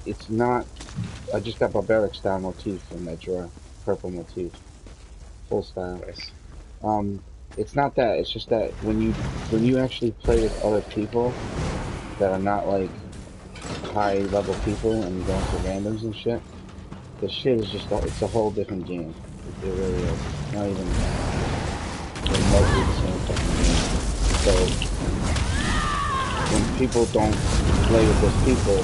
it's not. I just got barbaric style motif in that drawer, purple motif, full style. Nice. Um, it's not that. It's just that when you actually play with other people that are not like high level people and you go into randoms and shit, the shit is just it's a whole different game. It really is. It's not even remotely the same fucking game. So when people don't play with those people,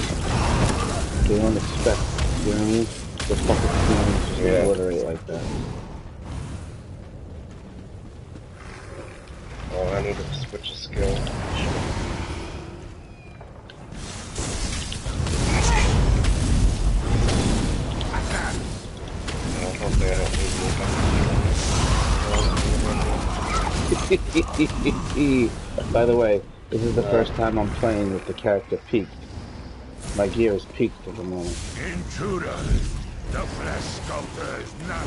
they don't expect, you know what I mean? The fucking feelings just Yeah. obliterate like that. Oh, I need to switch a skill. Hopefully I don't need By the way, this is the first time I'm playing with the character peaked. My gear is peaked at the moment. Intruder! The flesh sculptor is not.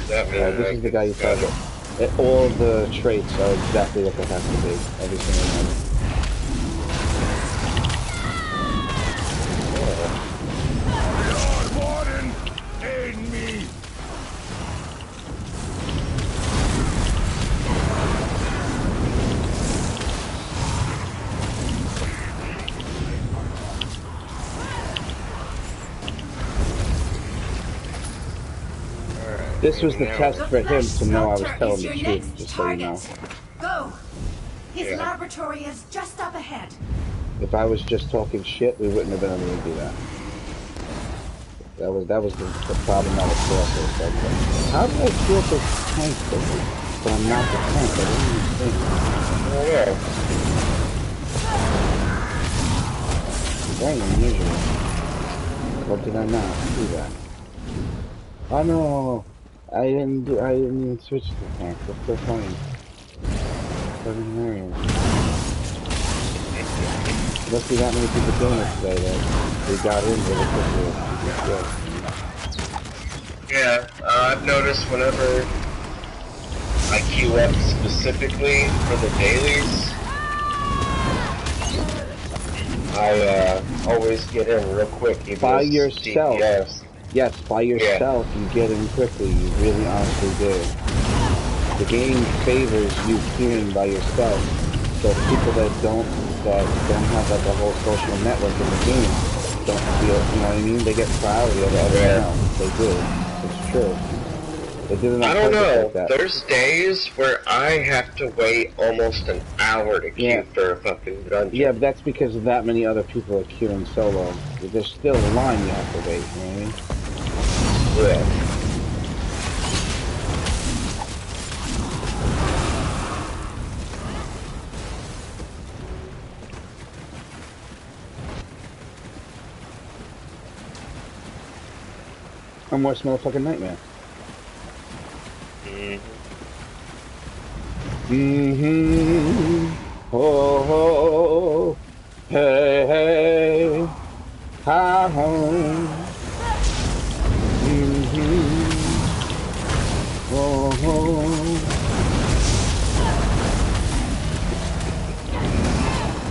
that mean This I is the could guy you got target. All the traits are exactly what they have to be. Every single one. Lord Warden, aid me! This was the test The for him flesh to know I was sculptor telling is the your truth, next just so you know. target. Go! His Yeah. laboratory is just up ahead. If I was just talking shit, we wouldn't have been able to do that. That was the problematic process. How do I feel this tank, but I'm not the tank? I don't understand. Oh, yeah. Very unusual. Or did I not do that? Oh no! I didn't even switch to the tank. That's so funny. Fucking hilarious. Must be that many people doing it today that they got in really quickly. Yeah, I've noticed whenever I queue up specifically for the dailies, I always get in real quick, even By as yourself. DPS. Yes, by yourself you get in quickly. You really honestly do. The game favors you queuing by yourself. So people that don't have like a whole social network in the game don't feel, you know what I mean? They get priority over everyone else. They do. It's true. They did it on I don't purpose know. like that. There's days where I have to wait almost an hour to queue Yeah. for a fucking dungeon. Yeah, but that's because that many other people are queuing solo. There's still a line you have to wait, you know what I mean? Yeah. I'm worse motherfucking nightmare. Oh, ho, hey, hey, hi, home. Oh, ho.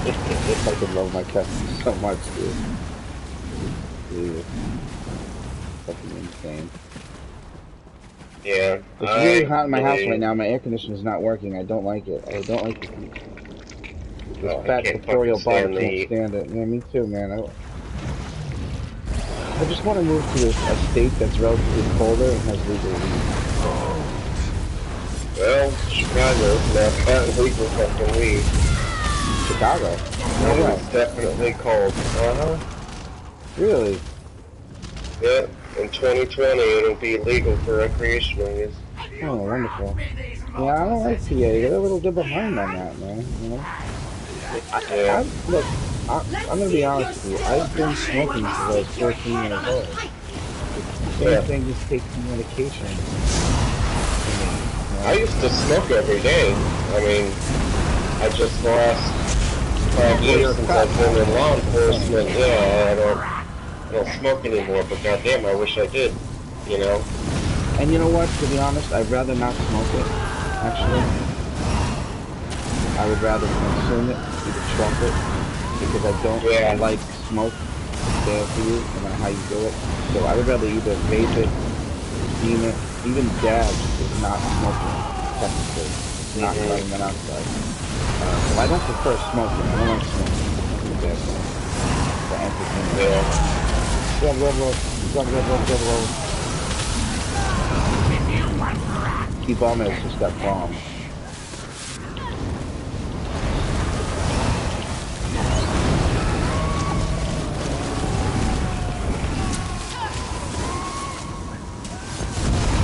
I fucking love my cat so much, dude. Dude. Fucking insane. Yeah. It's really hot in my house right now. My air conditioner is not working. I don't like it. I don't like it. This fat pictorial body can't stand it. Yeah, me too, man. I just want to move to a state that's relatively colder and has legal weed. Well, Chicago now got legal fucking weed. Chicago? No way. It's definitely cold. Uh-huh. Really? Yeah. In 2020, it'll be legal for recreational use. Oh, wonderful. Yeah, I don't like PA. They're a little bit behind on that, man. You know? Look, I'm gonna be honest with you. I've been smoking since I was 14 years old. It's the same thing as taking medication. I used to smoke every day. I mean, I just lost 5 years since I've been in law enforcement. Yeah, I don't smoke anymore, but goddamn, I wish I did, you know? And you know what, to be honest, I'd rather not smoke it, actually. I would rather consume it, eat a chocolate, because I don't like smoke. bad for you, no matter how you do it. So I would rather either vape it, steam it, even dabs is not smoking, technically. It's not carbon monoxide. So I don't prefer smoking. I don't like smoking. It's too bad for me. For entertainment. T-bomb has just got bombed.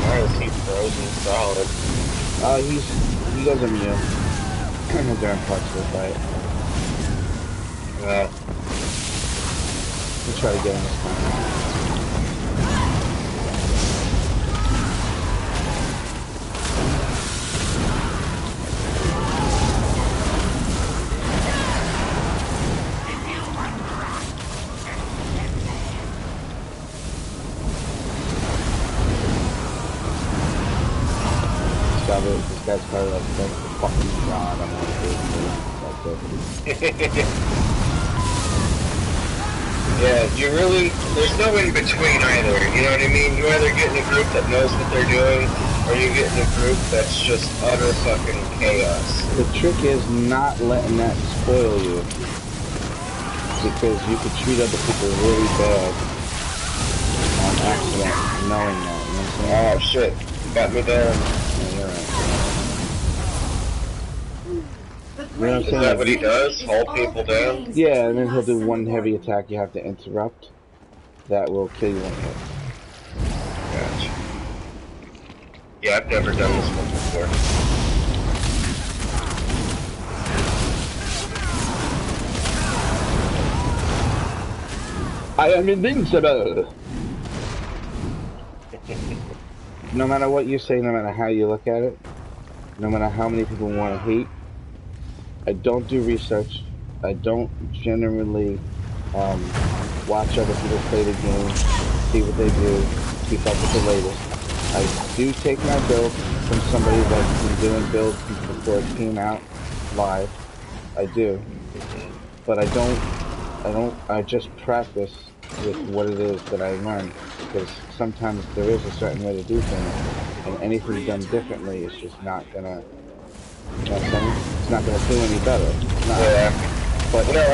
Why is he frozen solid? He goes immune during parts of the fight. We'll try to get him this time. This guy's probably like, that's the fucking god, I'm gonna do it. Yeah, you really, there's no in between either, you know what I mean? You either get in a group that knows what they're doing, or you get in a group that's just utter fucking chaos. The trick is not letting that spoil you, because you could treat other people really bad on accident, knowing that, you know what I'm saying? Oh shit, you got me down. Yeah, you're right. You know what I'm Is saying? that what he does? Hold people down? Yeah, and then he'll do one heavy attack you have to interrupt. That will kill you one hit. Gotcha. Yeah, I've never done this one before. I am invincible! No matter what you say, no matter how you look at it, no matter how many people want to hate, I don't do research. I don't generally watch other people play the game, see what they do, keep up with the latest. I do take my build from somebody that's been doing builds before it came out live. I do. But I just practice with what it is that I learn, because sometimes there is a certain way to do things, and anything done differently is just not gonna, you know what I'm saying? It's not gonna do any better. Yeah. But you know,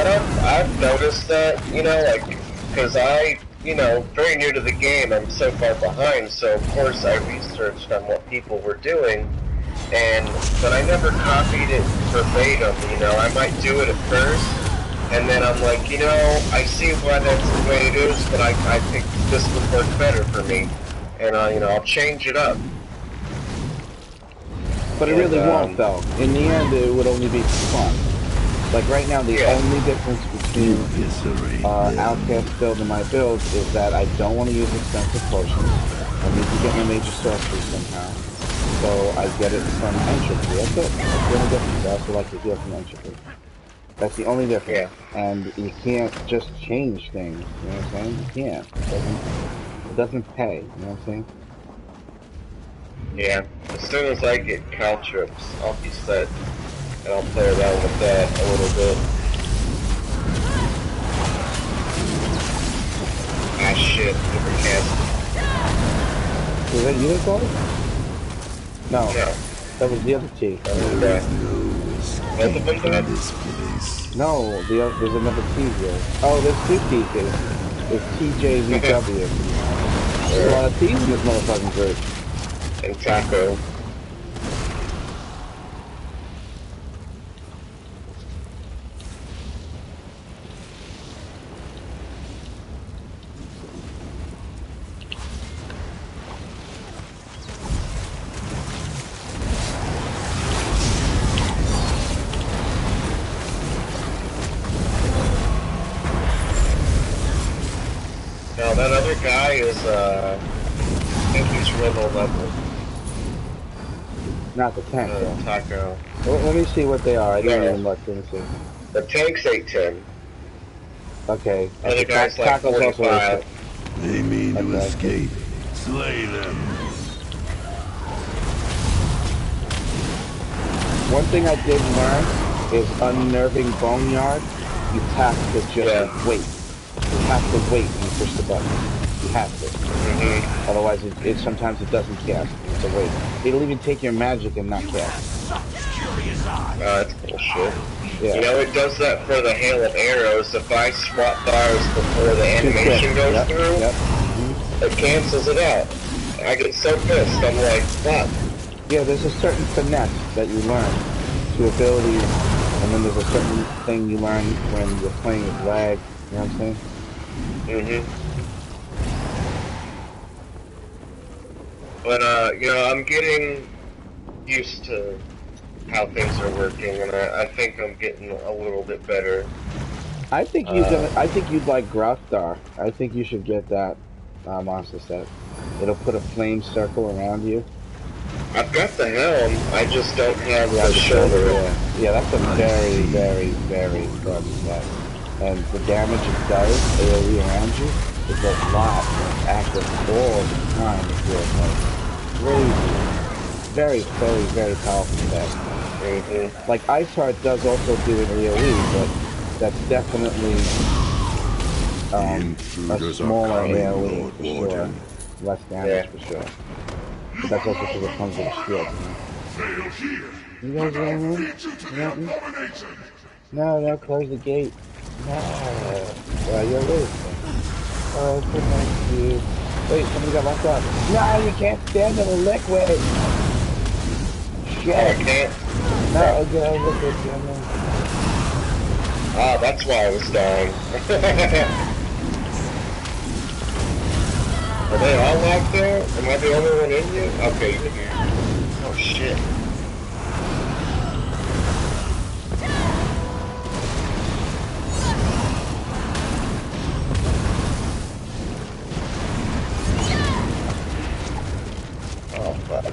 I've noticed that, you know, like, because I, you know, very new to the game, I'm so far behind, so of course I researched on what people were doing, but I never copied it verbatim, you know, I might do it at first, and then I'm like, you know, I see why that's the way it is, but I think this would work better for me, and you know, I'll change it up. But it really won't, though. In the end, it would only be fun. Like right now, the only difference between Outcast build and my build is that I don't want to use expensive potions. I need to get my major sorcery somehow. So I get it from entropy. That's it. That's the only difference. I also like to heal from entropy. That's the only difference. Yeah. And you can't just change things. You know what I'm saying? You can't. It doesn't pay. You know what I'm saying? Yeah. As soon as I get caltrips, I'll be set. And I'll play around with that a little bit. Ah shit, different cast. Was that you that called it? No. No. That was the other T. Both of them dead? No, there's another T here. Oh, there's two T's here. There's TJVW. There's a lot of T's in this motherfucking group. And Taco. Now that other guy is, I think he's real low level. Not the tank, though. Taco. Well, let me see what they are. I didn't even look. Let me see. The tank's 810. Okay. Other guy's like Taco's also 45. They mean to escape. Slay them. One thing I did learn is unnerving boneyard. You have to just wait. have to wait when you push the button. You have to. Otherwise, sometimes it doesn't cast. It's a wait. It'll even take your magic and not cast. That's bullshit. Yeah. You know, it does that for the hail of arrows. If I swap bars before the animation goes through, it cancels it out. I get so pissed. I'm like, fuck. Yeah, there's a certain finesse that you learn to abilities, and then there's a certain thing you learn when you're playing with lag. You know what I'm saying? But, you know, I'm getting used to how things are working, and I think I'm getting a little bit better. I think you'd like Grothdar. I think you should get that monster set. It'll put a flame circle around you. I've got the helm, I just don't have the shoulder. Yeah, that's a very, very, very good set. And the damage it does AoE around you is a lot. It's active all the time. It's like crazy. Very, very, very powerful set. Like Ice Heart does also do an AoE, but that's definitely a smaller AoE for sure. Less damage for sure. But that's also because it comes with a shield. You guys are in? No, close the gate. No. Well, you're late. Oh, it's so nice of you. Wait, somebody got locked up. No, you can't stand in the liquid. Shit. I can't. No, get liquid. Ah, that's why I was dying. Are they all locked there? Am I the only one in here? Okay, you're here. Oh shit. Oh fuck.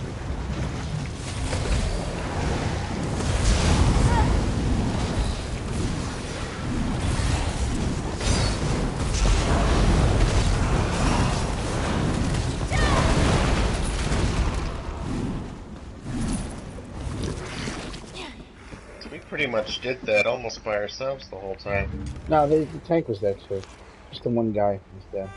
Pretty much did that almost by ourselves the whole time. No, the tank was there too. Just the one guy was there.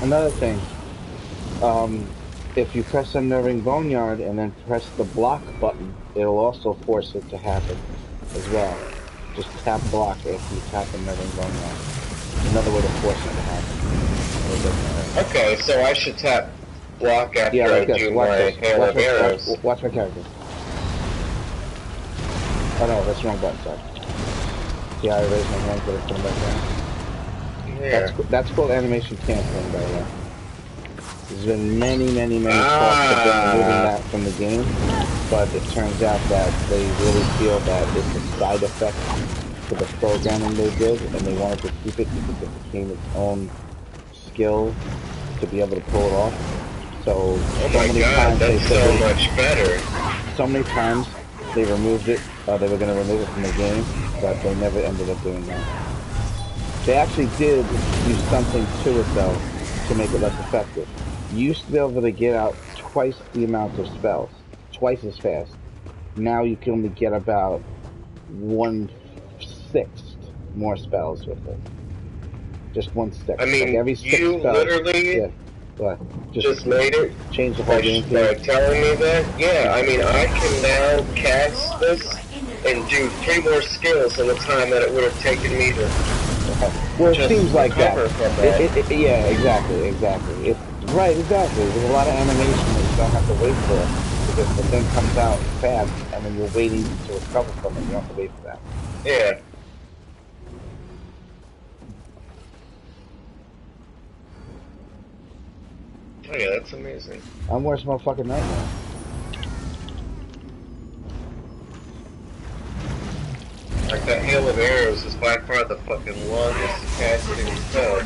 Another thing, if you press Unnerving Boneyard and then press the block button, it'll also force it to happen as well. Just tap block after you tap Unnerving Boneyard. Another way to force it to happen. Okay, so I should tap block after I do my hail of arrows. Watch my character. Oh no, that's the wrong button, sorry. See how I raised my hand, but it's coming back down? Yeah. That's called animation canceling, by the way. There's been many talks about removing that from the game, but it turns out that they really feel that it's a side effect to the programming they did, and they wanted to keep it because it became its own skill to be able to pull it off. So many times they said so much better. So many times they removed it, they were going to remove it from the game, but they never ended up doing that. They actually did use something to it though, to make it less effective. You used to be able to get out twice the amount of spells, twice as fast. Now you can only get about 1/6 more spells with it. Just 1/6. I mean, like every 6 you spells, literally just made it change the whole game. By telling me that? Yeah, I mean, I can now cast this and do 3 more skills in the time that it would have taken me to. Well, it seems like that. Yeah, exactly. Right, exactly. There's a lot of animation that you don't have to wait for because the thing comes out fast, and then you're waiting to recover from it. You don't have to wait for that. Yeah. Oh yeah, that's amazing. I'm worse motherfucking nightmare. Like that hail of arrows is by far the fucking longest casting spell.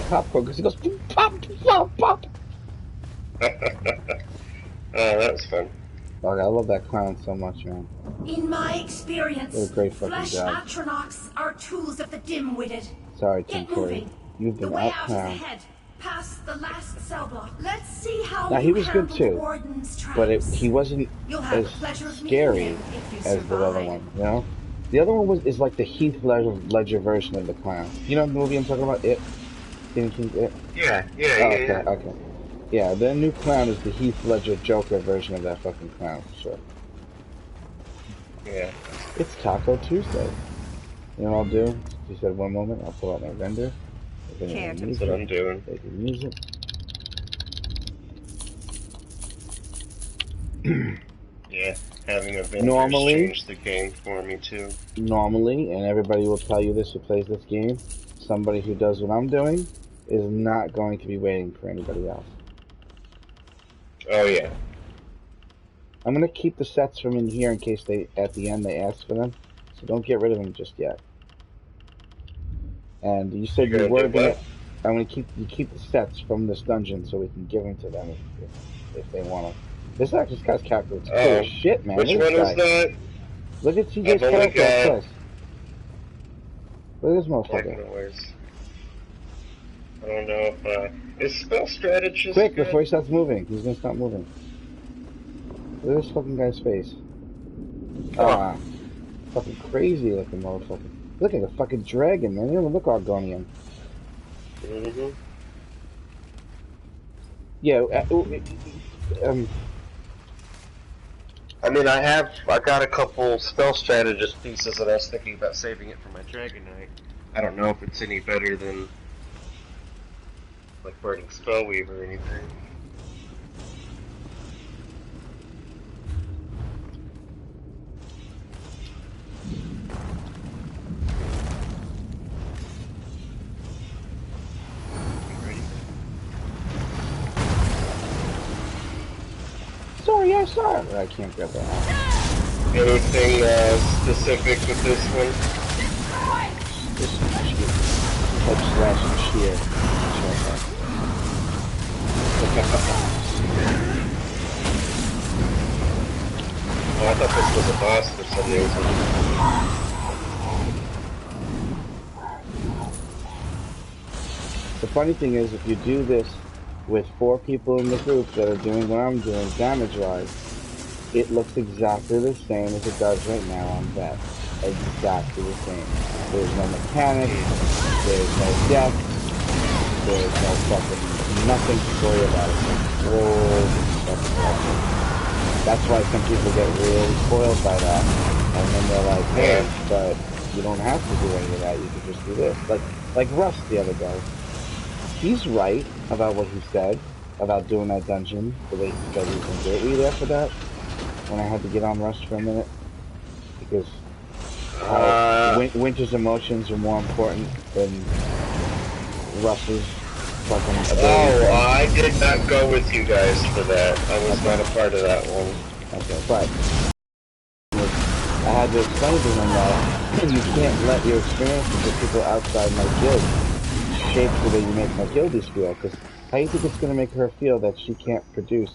popcorn because he goes pop, pop, pop. Oh, that was fun. Oh, I love that clown so much, man. In my What a experience, great fucking flesh job. atronachs are tools of the dim-witted. Sorry, Tim Get Curry. moving. You've The been way out out is clowned. ahead, past the last cell block. Let's see how Now, he you was good handle too, the warden's traps. but he wasn't You'll have as the pleasure of meeting scary him if you as the other survive. one, you know? The other one is like the Heath Ledger version of the clown. You know the movie I'm talking about? It? Stephen King's It? Yeah. Oh, okay. Yeah, the new clown is the Heath Ledger Joker version of that fucking clown, for sure. Yeah. It's Taco Tuesday. You know what I'll do? He said one moment, I'll pull out my render. That's what I'm doing. They can use it. Yeah, having a vendor Normally, change the game for me too. normally, and everybody will tell you this who plays this game, somebody who does what I'm doing is not going to be waiting for anybody else. Oh yeah. I'm going to keep the sets from in here in case at the end they ask for them, so don't get rid of them just yet. And you said You're you gonna were do going to... what? I'm going to keep the sets from this dungeon so we can give them to them if they want to. This guy's character is cool as shit, man. Which Look one at was this guy. that? Look at TJ's I've only character up got close. Look at this black motherfucker. noise. I don't know if is spell strategist Quick, good? before he starts moving. He's gonna stop moving. Look at this fucking guy's face. Ah, fucking crazy looking motherfucker. Look at the fucking dragon, man. He doesn't look Argonian. Mm-hmm. Yeah, I mean, I got a couple spell strategist pieces that I was thinking about saving it for my Dragon Knight. I don't know if it's any better than like Burning Spellweaver or anything. sorry, I saw it. I can't grab that. Anything specific with this one? This touch slash and shear. Oh, I thought this was a boss for some reason. The funny thing is, if you do this with 4 people in the group that are doing what I'm doing, damage-wise, it looks exactly the same as it does right now on that. Exactly the same. There's no mechanics, there's no death, there's no fucking nothing to worry about. That's why some people get really spoiled by that. And then they're like, hey, but you don't have to do any of that, you can just do this. Like Russ the other day. He's right about what he said about doing that dungeon the way he said he was going to do it. Were you there for that? When I had to get on Russ for a minute? Because Winter's emotions are more important than Russ's fucking ability. Oh, I did not go with you guys for that. I was not a part of that one. Okay, but I had to explain to him that you can't let your experiences with people outside my guild shape the way you make my guildies feel, because how do you think it's going to make her feel that she can't produce?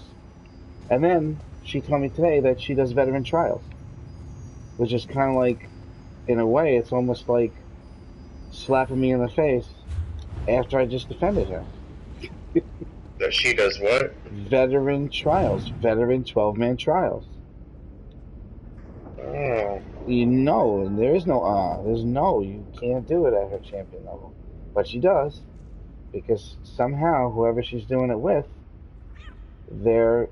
And then she told me today that she does veteran trials, which is kind of like, in a way, it's almost like slapping me in the face after I just defended her. That she does what? Veteran trials, veteran 12-man trials. Oh. You know, and there is no there's no, you can't do it at her champion level. But she does, because somehow whoever she's doing it with, they're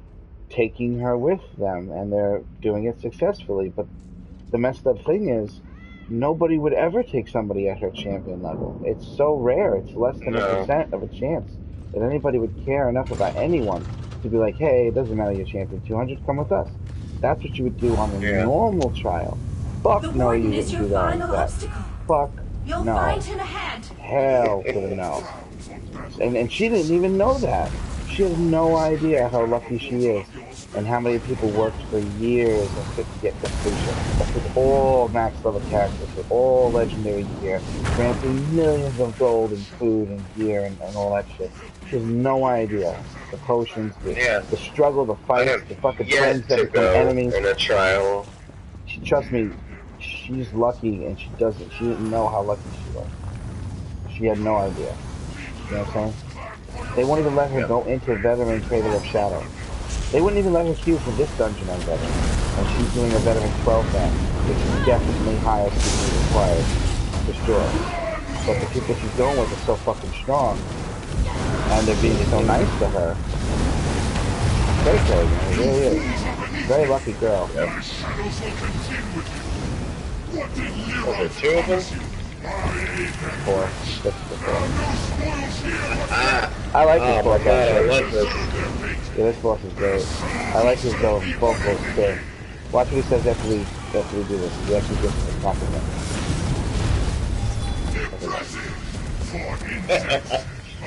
taking her with them, and they're doing it successfully. But the messed up thing is, nobody would ever take somebody at her champion level. It's so rare. It's less than a % of a chance that anybody would care enough about anyone to be like, hey, it doesn't matter, you're champion 200, come with us. That's what you would do on a normal trial. Fuck The no, you warden is wouldn't your do that on final that. obstacle. Fuck You'll no. find him ahead. Hell to the no. And she didn't even know that. She has no idea how lucky she is and how many people worked for years and couldn't get completion with all max level characters, with all legendary gear, granting millions of gold and food and gear and all that shit. She has no idea. The potions, Yeah, the struggle, the I fights, have the fucking friends yet that to become go enemies. in a trial. Trust me, she's lucky, and she didn't know how lucky she was. She had no idea. You know what I'm saying? They won't even let her Yeah. go into Veteran Cradle of Shadow. They wouldn't even let her queue for this dungeon on Veteran. And she's doing a Veteran 12 now, which is definitely high SPD required, for sure. But the people she's going with are so fucking strong, and they're being so nice to her. Cray cray, man, it really is. Very lucky girl. Yep. Was there 2 of them? 4. This is the 4. Ah! I like this Oh my boss, god, I actually. love this. Yeah, this boss is great. I like his vocals too. Watch what he says after we do this. He actually gives us a compliment.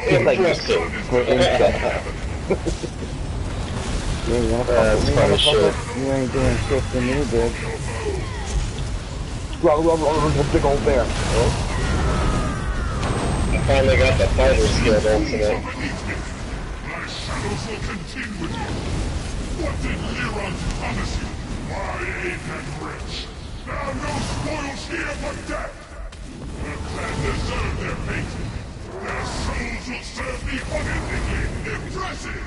He's like for insect. Yeah, you wanna fuck with me, funny shit. motherfucker? You ain't doing shit to me, bitch. Big old bear. Oh. I finally got the fighter skill ultimate. What did Leron promise you? My aid and rich. Now no spoils here but death. The clan deserve their fate. Their souls will serve me unendingly. Impressive.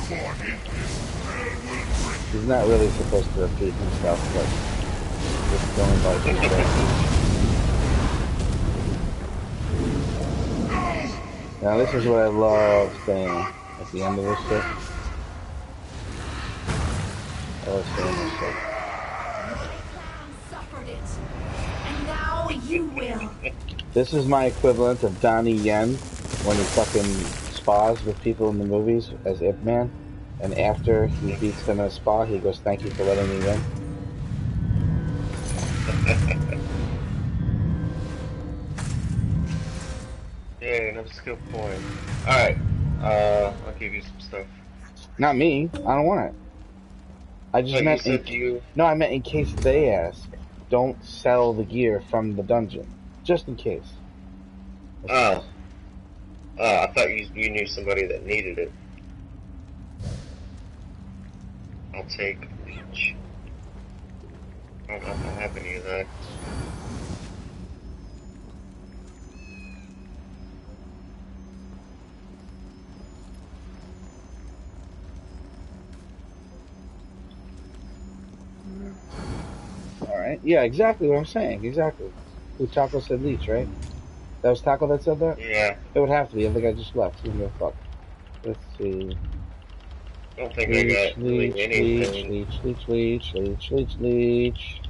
For in this clan will bring. He's not really supposed to repeat himself, but just going by his Now this is what I love saying at the end of this shit. I love saying this shit. Suffered it, and now you will. This is my equivalent of Donnie Yen when he fucking spas with people in the movies as Ip Man, and after he beats them in a spa, he goes, "Thank you for letting me win." Yay, no skill point. Alright, I'll give you some stuff. Not me. I don't want it. I just But meant you said you... No, I meant in case they ask. Don't sell the gear from the dungeon, just in case. Oh. Oh, I thought you knew somebody that needed it. I'll take each. I don't know if I have any of that. Alright. Yeah, exactly what I'm saying. Exactly. Who Taco said leech, right? That was Taco that said that? Yeah. It would have to be. I think I just left. Who give a fuck? Let's see. I don't think I Leech, got really leech, anything. leech, leech, leech, leech, leech, leech, leech.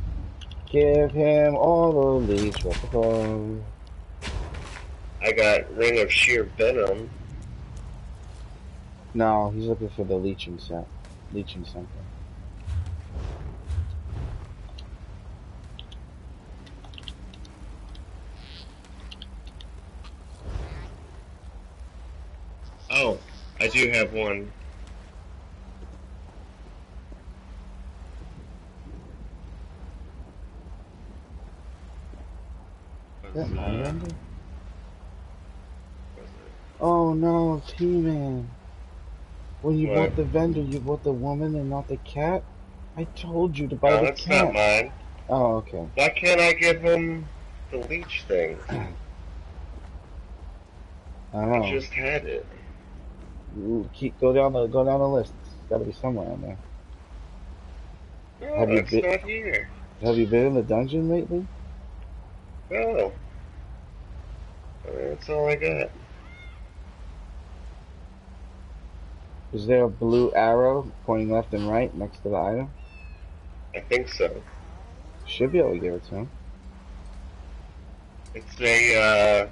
Give him all the leech. What the fuck? I got Ring of Sheer Venom. No, he's looking for the leeching set. Leeching something. Oh, I do have one. Is that my vendor? Oh no, T-Man. When you bought the vendor, you bought the woman and not the cat? I told you to buy No, the that's cat. not mine. Oh, okay. Why can't I give him the leech thing? I don't know. I just had it. Go down the list. It's gotta be somewhere on there. No, it's not here. Have you been in the dungeon lately? No. That's all I got. Is there a blue arrow pointing left and right next to the item? I think so. Should be able to give it to him. It's a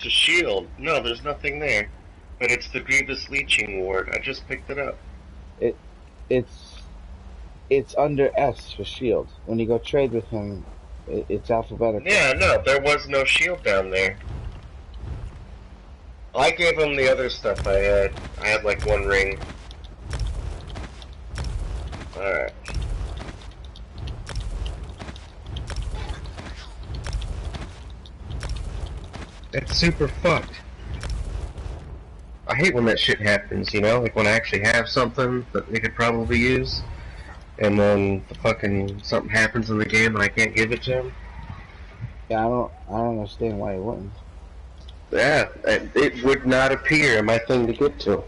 shield. No, there's nothing there. But it's the Grievous Leeching Ward. I just picked it up. It's under S for shield. When you go trade with him, it's alphabetical. Yeah, no, there was no shield down there. I gave him the other stuff I had. I had like one ring. Alright. It's super fucked. I hate when that shit happens, you know? Like when I actually have something that they could probably use, and then the fucking something happens in the game and I can't give it to them. Yeah, I don't understand why it wouldn't. Yeah, it would not appear in my thing to get to.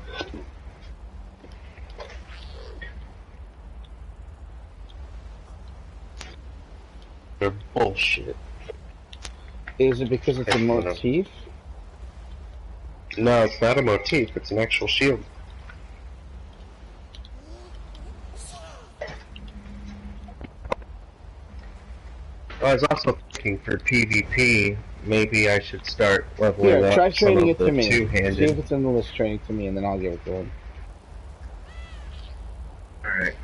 They're bullshit. Is it because it's a You know? motif? No, it's not a motif, it's an actual shield. I was also thinking for PvP, maybe I should start leveling Here, up try some trading of it to the me. See if two-handed. it's in the list. Trading to me, and then I'll give it to him. Alright.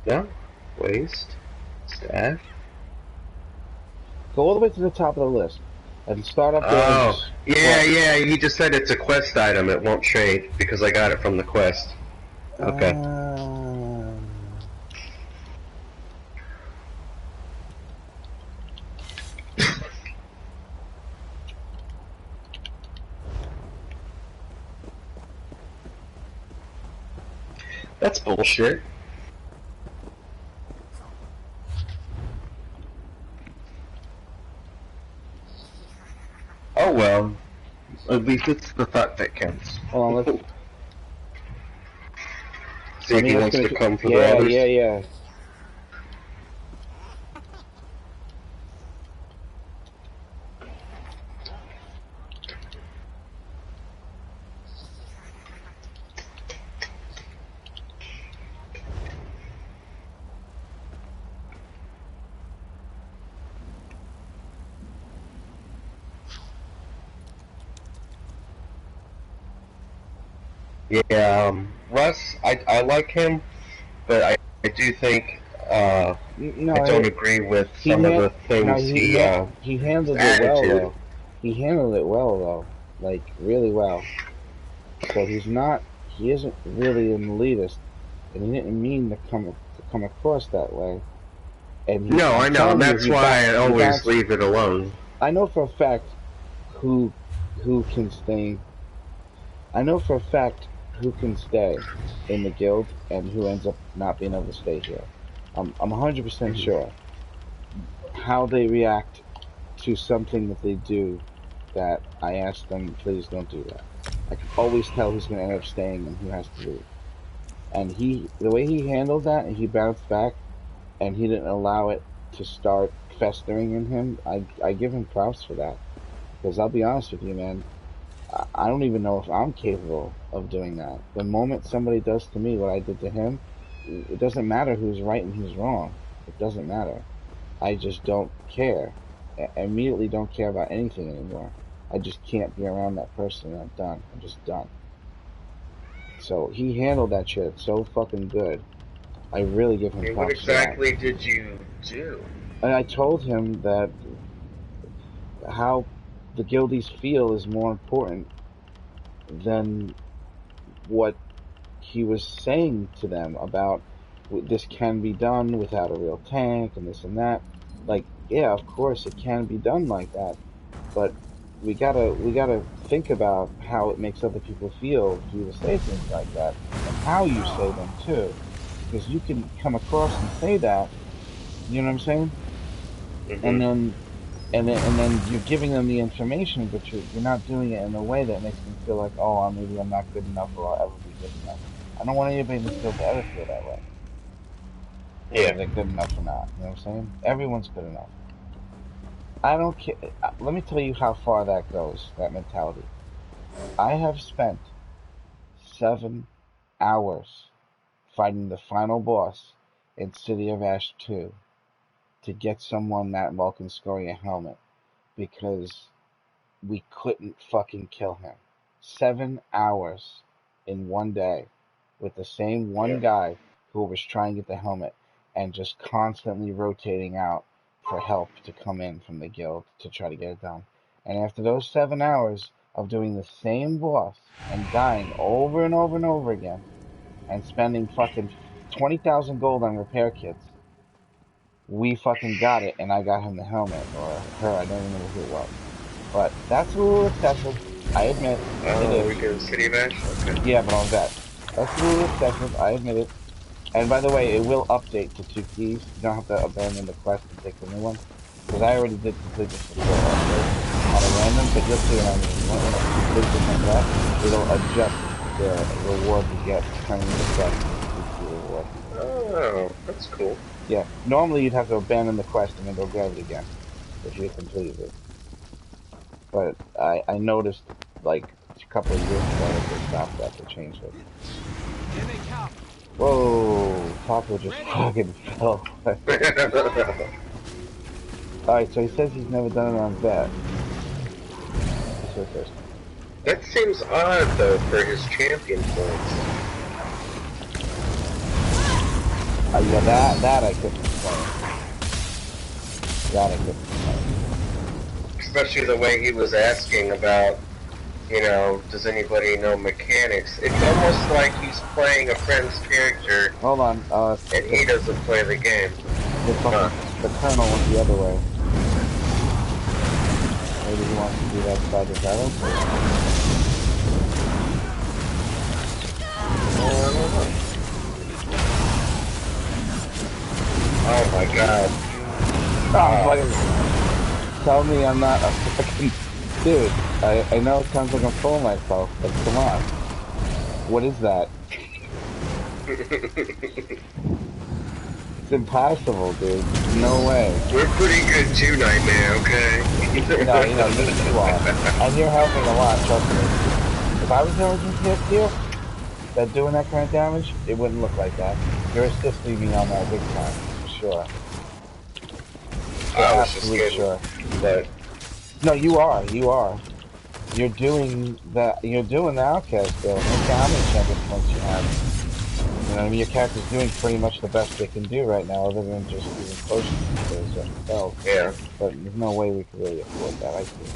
No? Waste. Staff. Go all the way to the top of the list, and start up there and Oh, just yeah, scroll. yeah, he just said it's a quest item, it won't trade, because I got it from the quest. Okay. That's bullshit. Oh well. At least it's the thought that counts. Hold on, See let if me he ask wants him. to come for the Yeah, others. yeah, yeah. Yeah, Russ, I like him, but I do think, I No, don't agree with he some of had the no, things he his handled it well attitude. though. He handled it well though, like really well. So he isn't really an elitist, and he didn't mean to come across that way. And No, I'm I know, and telling you, that's why I he always bounced. leave it alone. I know for a fact who who can stay. I know for a fact who can stay in the guild and who ends up not being able to stay here. I'm 100% Mhm. sure how they react to something that they do that I ask them, please don't do that. I can always tell who's going to end up staying and who has to leave. And the way he handled that, and he bounced back, and he didn't allow it to start festering in him. I give him props for that. Because I'll be honest with you, man, I don't even know if I'm capable of doing that. The moment somebody does to me what I did to him, it doesn't matter who's right and who's wrong. It doesn't matter. I just don't care. I immediately don't care about anything anymore. I just can't be around that person. I'm done. I'm just done. So he handled that shit so fucking good. I really give him I mean, what props for that. exactly did you do? And I told him that how the guildies feel is more important than what he was saying to them about this can be done without a real tank and this and that. Like, yeah, of course it can be done like that, but we gotta think about how it makes other people feel for you to say things like that and how you say them too, because you can come across and say that, you know what I'm saying, and Hmm. then and then you're giving them the information, but you're not doing it in a way that makes them feel like, oh, maybe I'm not good enough or I'll ever be good enough. I don't want anybody to ever feel that way, whether Yeah. they're good enough or not. You know what I'm saying? Everyone's good enough. I don't care. Let me tell you how far that goes. That mentality. I have spent 7 hours fighting the final boss in City of Ash 2 to get someone that Vulcan scoring a helmet because we couldn't fucking kill him. 7 hours in one day with the same one Yeah. guy who was trying to get the helmet and just constantly rotating out for help to come in from the guild to try to get it done. And after those 7 hours, of doing the same boss and dying over and over and over again and spending fucking 20,000 gold on repair kits. We fucking got it, and I got him the helmet, or her, I don't remember who it was. But that's a little excessive. I admit it Oh, is. we can city bash? Okay. Yeah, but on vet. That's a little excessive, I admit it. And by the way, it will update to 2 keys. You don't have to abandon the quest and take the new one. Because I already did complete this before also on a random, but you'll see what I mean. Once you complete this like that, it'll adjust the reward you get, turning the quest into 2 key reward. Oh, that's cool. Yeah, normally you'd have to abandon the quest and then go grab it again if you completed it. But I noticed like a couple of years ago that they stopped that, they changed it. Here they come. Whoa, Taco just fucking fell. Alright, so he says he's never done it on vet. That's your first time. That seems odd, though, for his champion points. Yeah, that I couldn't explain. That I couldn't explain. Especially the way he was asking about, you know, does anybody know mechanics? It's almost like he's playing a friend's character, Hold on, and he doesn't play the game. the colonel went the other way. Maybe he wants to do that side of battle. Oh my god. Tell me I'm not a fucking dude. I know it sounds like I'm fooling myself, but come on. What is that? It's impossible, dude. No way. We're pretty good too, Nightmare, okay? No, you are. And you're helping a lot, trust me. If I was the only hit here that doing that kind of damage, it wouldn't look like that. You're assisting me on that big time, for sure. I was just kidding, sure. but No, you are. You're doing the outcast though. Look how many champion points you have. You know, I mean, your character's doing pretty much the best they can do right now, other than just using potions to themselves. yeah. But there's no way we could really afford that, I think.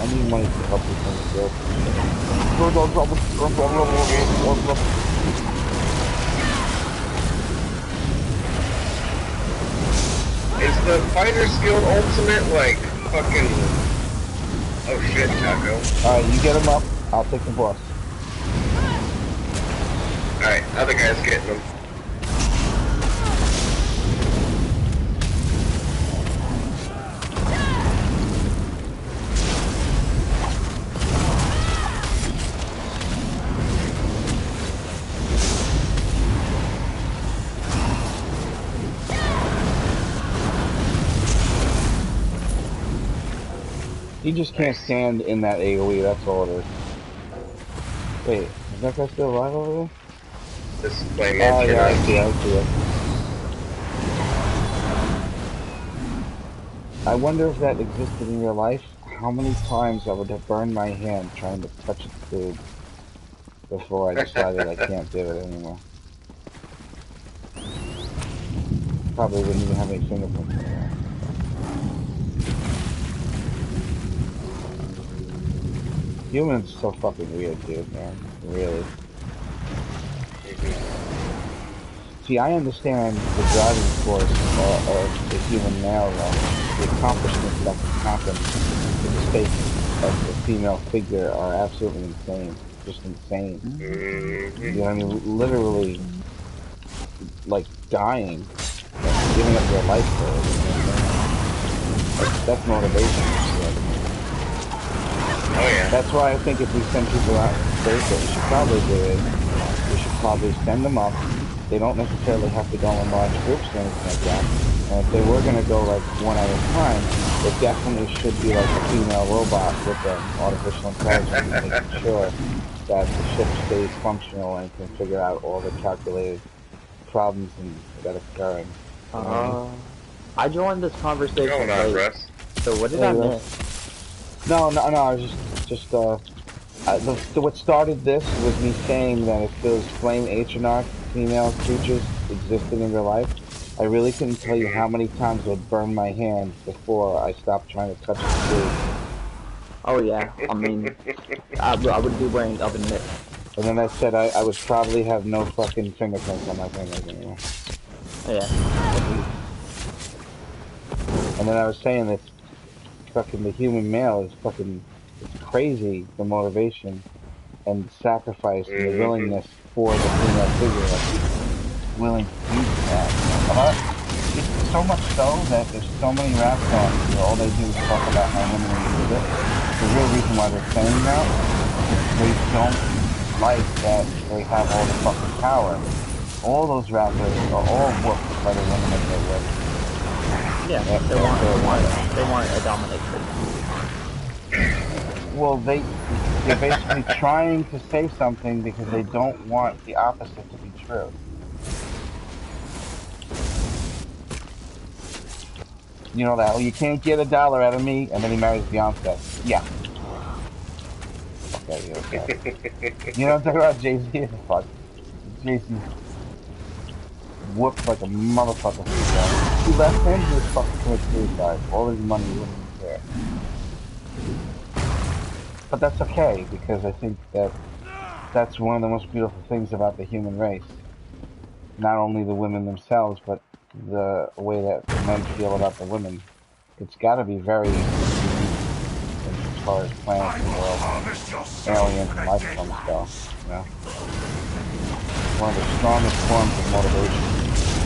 I need money to help you from the guild. Is the Fighter's Guild Ultimate like fucking... Oh shit, Taco. Alright, you get him up, I'll take the boss. Alright, other guy's getting him. He just can't stand in that AoE, that's all it is. Wait, is that guy still alive over there? This is playing Oh it. yeah, I see it. I wonder if that existed in your life. How many times I would have burned my hand trying to touch its food before I decided I can't do it anymore. Probably wouldn't even have any fingerprints anymore. Humans are so fucking weird, dude, man. Really. See, I understand the driving force of the human male, the accomplishments that can happen in the space of the female figure are absolutely insane. Just insane. You know what I mean? Literally, like, dying, and giving up your life for it. You know what I mean? That's motivation. Oh yeah. That's why I think if we send people out in space, what we should probably do is, we should probably send them up. They don't necessarily have to go in large groups or anything like that. And if they were going to go like one at a time, it definitely should be like a female robot with an artificial intelligence making sure that the ship stays functional and can figure out all the calculated problems that are occurring. I joined this conversation Going on, late, Russ? so what did Hey, I Russ. miss? No, I was what started this was me saying that if those flame H&R female creatures existed in real life, I really couldn't tell you how many times I would burn my hand before I stopped trying to touch the food. Oh yeah, I mean, I would be wearing oven mitts. And then I said I would probably have no fucking fingerprints on my fingers anymore. Yeah. And then I was saying that fucking the human male is fucking, it's crazy, the motivation and the sacrifice and the Mm-hmm. willingness for the female figure, like willing to do that. A lot, it's so much so that there's so many rap songs where all they do is talk about how women are useless. The real reason why they're saying that is because they don't like that they have all the fucking power. All those rappers are all whooped by the women that they're with. Yeah, After, they want after a while. a dominatrix. Well, they're basically trying to say something because they don't want the opposite to be true. You know that, oh, you can't get $1 out of me, and then he marries Beyonce. Yeah. Fuck out of here with that. You know what I'm talking about? Jay-Z? Fuck. Jay-Z whooped like a motherfucker for that. He left him, he would fucking commit suicide. All his money, he wouldn't even care. But that's okay, because I think that that's one of the most beautiful things about the human race. Not only the women themselves, but the way that men feel about the women. It's got to be very unique as far as planets and worlds and aliens and life forms go. You know, one of the strongest forms of motivation in existence.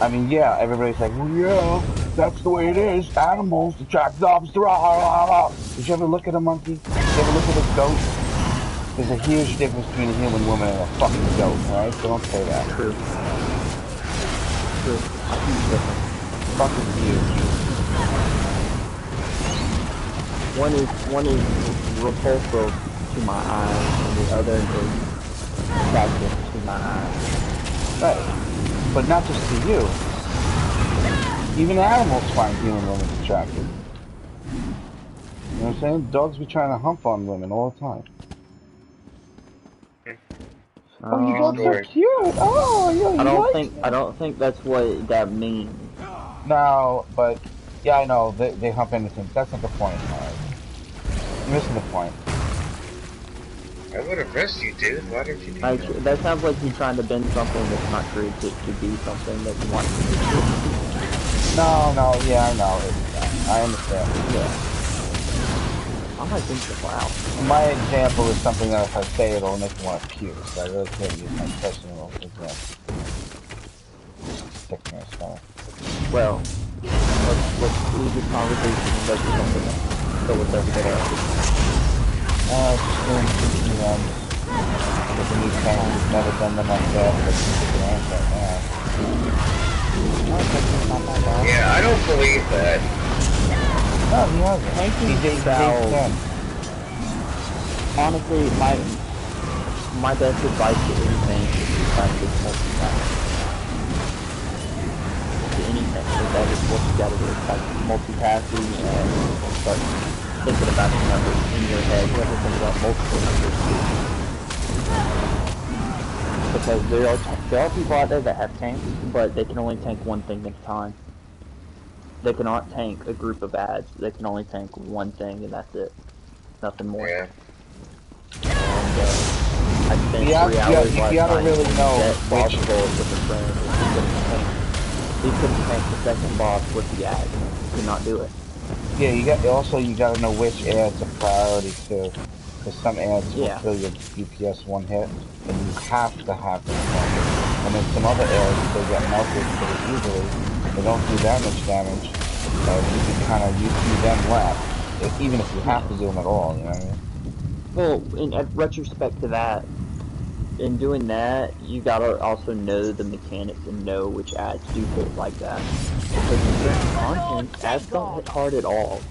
I mean, yeah, everybody's like, well, yeah, that's the way it is. Animals attract opposites. Rah, rah, rah. Did you ever look at a monkey? Did you ever look at a goat? There's a huge difference between a human woman and a fucking goat, alright? So don't say that. True. True. A huge difference. Fucking huge. One is repulsive to my eyes, and the other is attractive to my eyes. Right. But not just to you. Even animals find human women attractive. You know what I'm saying? Dogs be trying to hump on women all the time. Oh, you got so Story. cute. Oh, you like I don't think that's what that means. No, but yeah, I know they hump innocents. That's not the point. Alright. You're missing the point. I would have risked you, dude. Why didn't you do Like, that? that sounds like you trying to bend something that's not true to be something that you want to be. No, yeah, I know. I understand. Yeah. I might think so. Wow. My example is something that if I say it, it'll make me want to puke. So I really can't use my personal example. Stick in my stomach. Well, let's leave this conversation and go to something else. So what's everything else? Just doing some runs. With the new tank, we've never done them myself, but it's a good answer right now. Yeah, I don't believe that. No, he hasn't. Tanking He's 8 styles. 10. Honestly, my best advice to anything is to practice multitasking. To anything, so that is what you gotta do. Practice multitasking and start thinking about the numbers in your head. You have to think about multiple numbers too. Because there are people out there that have tanks, but they can only tank one thing at a time. They cannot tank a group of ads. They can only tank one thing, and that's it. Nothing more. Yeah. And I spent You 3 hours gotta last night really in know Jet which. Possible with a friend. He couldn't tank the second boss with the ad. He could not do it. Yeah, you gotta know which ads are priority too, because some ads will Yeah. kill your DPS one hit, and you have to have them melted. And then some other ads they get melted pretty easily. They don't do that much damage, and you can kind of use them less, even if you have to do them at all. You know what I mean? Well, in retrospect to that, in doing that, you gotta also know the mechanics and know which ads do hit like that. Because in certain content, ads don't hit hard at all.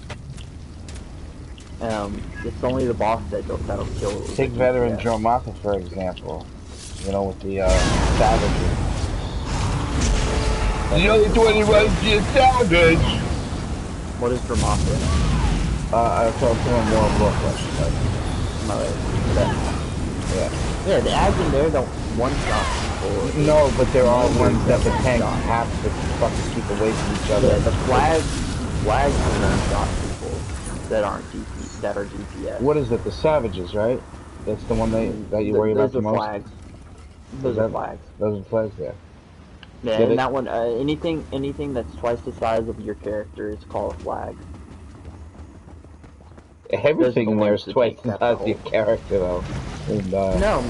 It's only the boss that'll kill the Take veteran DPS. Dromaka for example. You know, with the savages. The only 21 is savage. What is Dramaka? I thought doing more book rush, but yeah. Yeah, the ads in there don't one-shot people. No, but there are Numbers ones that the don't tanks one-shot. have to fucking keep away from each other. Yeah, the flags flags can one-shot people that aren't that are DPS. What is it? The savages, right? That's the one that you worry about Those the are most? flags. Those are flags. Those are flags there. Yeah, Get and it? that one, anything that's twice the size of your character is called a flag. Everything in there is the twice tanks the have size to of your hold. character, though. And, No,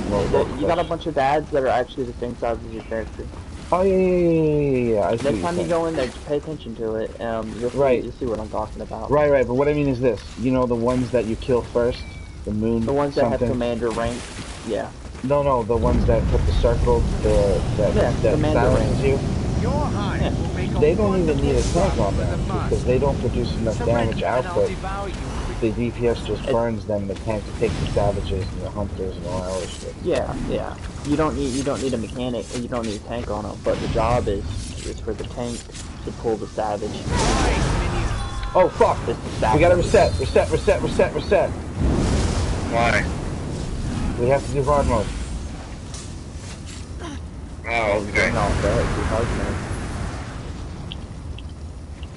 you got a Clutch. bunch of ads that are actually the same size as your character. Oh, yeah. I see what Next you're time you saying. go in there, just pay attention to it. Right. You'll see what I'm talking about. Right, but what I mean is this. You know the ones that you kill first? The moon The ones that have something? commander rank, yeah. No, the ones that put the circle, that commander silences rank. you. Your hide will make a They don't even wonderful need a tank rug on for the them because master. they don't produce enough damage Surrender and I'll output. devour you The quickly. DPS just burns them, and the tank takes the savages and the hunters and all that other shit. Yeah. You don't need a mechanic, you don't need a tank on them, but the job is for the tank to pull the savage. Oh fuck! We gotta reset. Why? We have to do hard mode. Oh, okay. No, it's hard mode.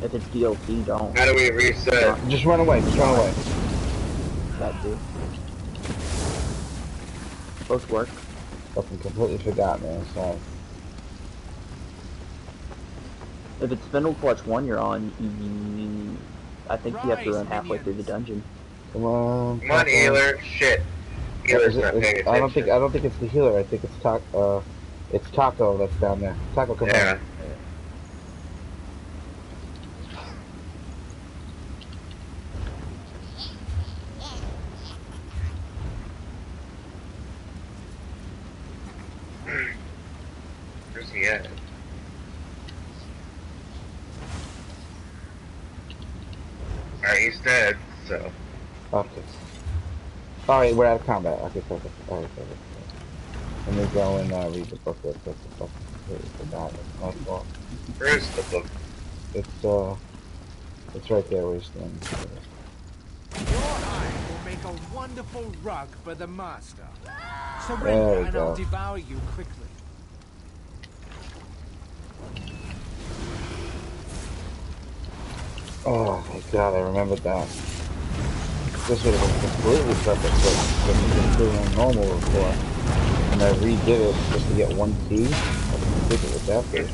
If it's DLC, don't. How do we reset? Just run away. That too. Both work. Fucking completely forgot, man. Sorry. If it's Spindle Clutch 1 you're on, I think you have to run halfway through the dungeon. Come on. Come on, healer. Shit. Healer's not paying attention. I don't think it's the healer. I think it's Taco that's down there. Taco, come on. Where's he at? Alright, he's dead, so. Okay. Alright, we're out of combat. Okay, perfect. Alright. Let me go and read the booklet. That's the fucking completely forgotten. It's my fault. Where's the book? It's right there where you stand. Your hide will make a wonderful rug for the master. There Surrender we and go. I'll devour you quickly. Oh my god, I remembered that. This would have been completely perfect for doing on normal before. And I redid it just to get one key. I didn't think it was that big.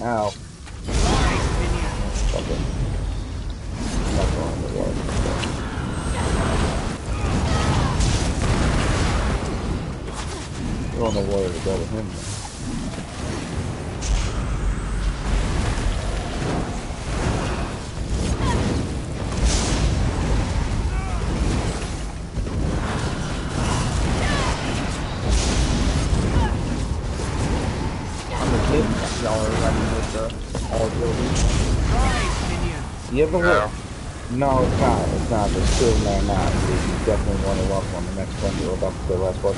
Ow. Fuck it. I'm not going to work. We're on the water to go with him. Y'all are running with the all buildings. You ever heard? No, it's not. It's not. There's two of them that are not. There's definitely one of them on the next one. We're about to play last one.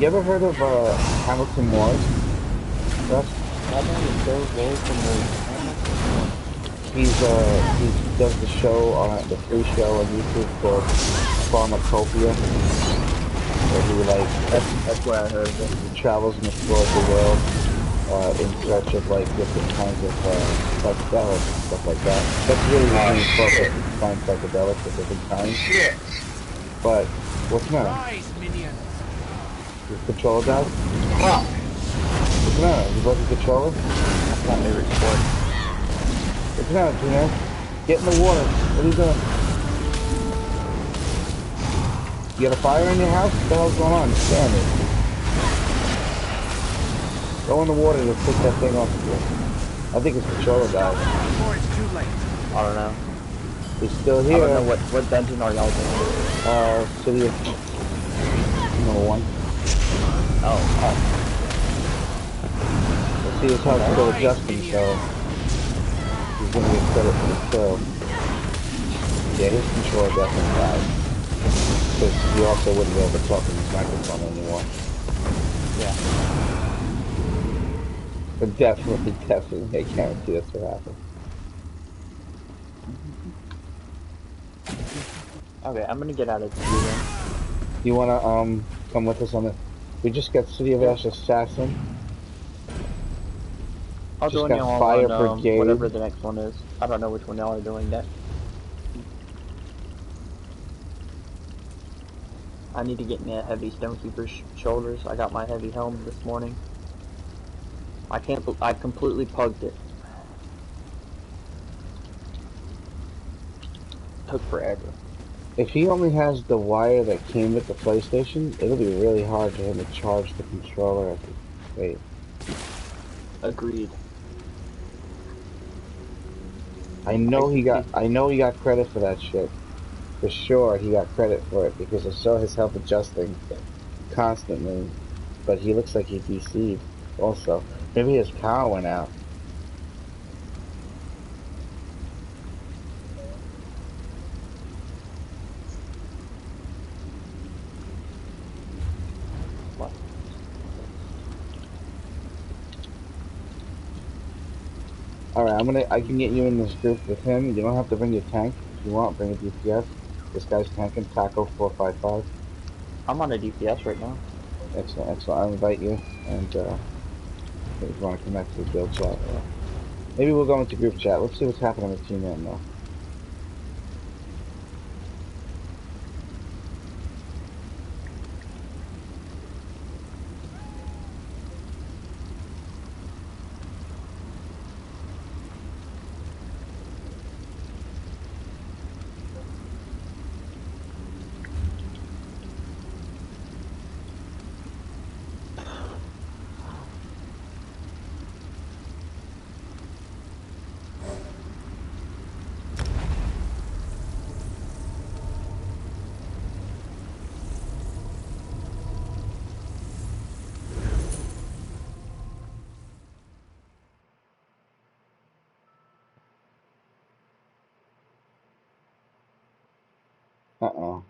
You ever heard of Hamilton Wars? Russ? He does the show on the free show on YouTube called Pharmacopoeia. Where he That's where I heard it. he travels and explores the world in search of like different kinds of psychedelics and stuff like that. That's really the main focus, is to find psychedelics of different kinds. Shit! But what's the matter? Rise, minions. Your controller died? Oh! What's the matter? You broke the controller? That's my favorite sport. What's the matter, Gino? Get in the water. What are you doing? You got a fire in your house? What the hell's going on? You're standing. Go in the water to pick that thing off. I think his controller died. Before it's too late. I don't know. He's still I here. don't know what dungeon are y'all doing. City of number 1. Oh. Let's see his health still adjusting, so he's gonna get credit for the kill. Yeah, his controller definitely died. Because he also wouldn't be able to talk in his microphone anymore. Yeah. But definitely, I guarantee that's what happened. Okay, I'm gonna get out of here then. You wanna come with us on the We just got City of Ash Assassin. I'll Just join got y'all Fire on whatever Brigade. the next one is. I don't know which one y'all are doing next. I need to get me a heavy Stonekeeper's shoulders. I got my heavy helm this morning. I completely pugged it. Took forever. If he only has the wire that came with the PlayStation, it'll be really hard for him to charge the controller at the wait. Agreed. I know he got credit for that shit. For sure he got credit for it because I saw his health adjusting constantly. But he looks like he DC'd also. Maybe his power went out. What? Alright, I can get you in this group with him. You don't have to bring your tank. If you want, bring a DPS. This guy's tanking Taco 455. I'm on a DPS right now. Excellent, excellent. I'll invite you and if you want to connect to the guild chat. Maybe we'll go into group chat. Let's see what's happening with Team In though. Uh-oh.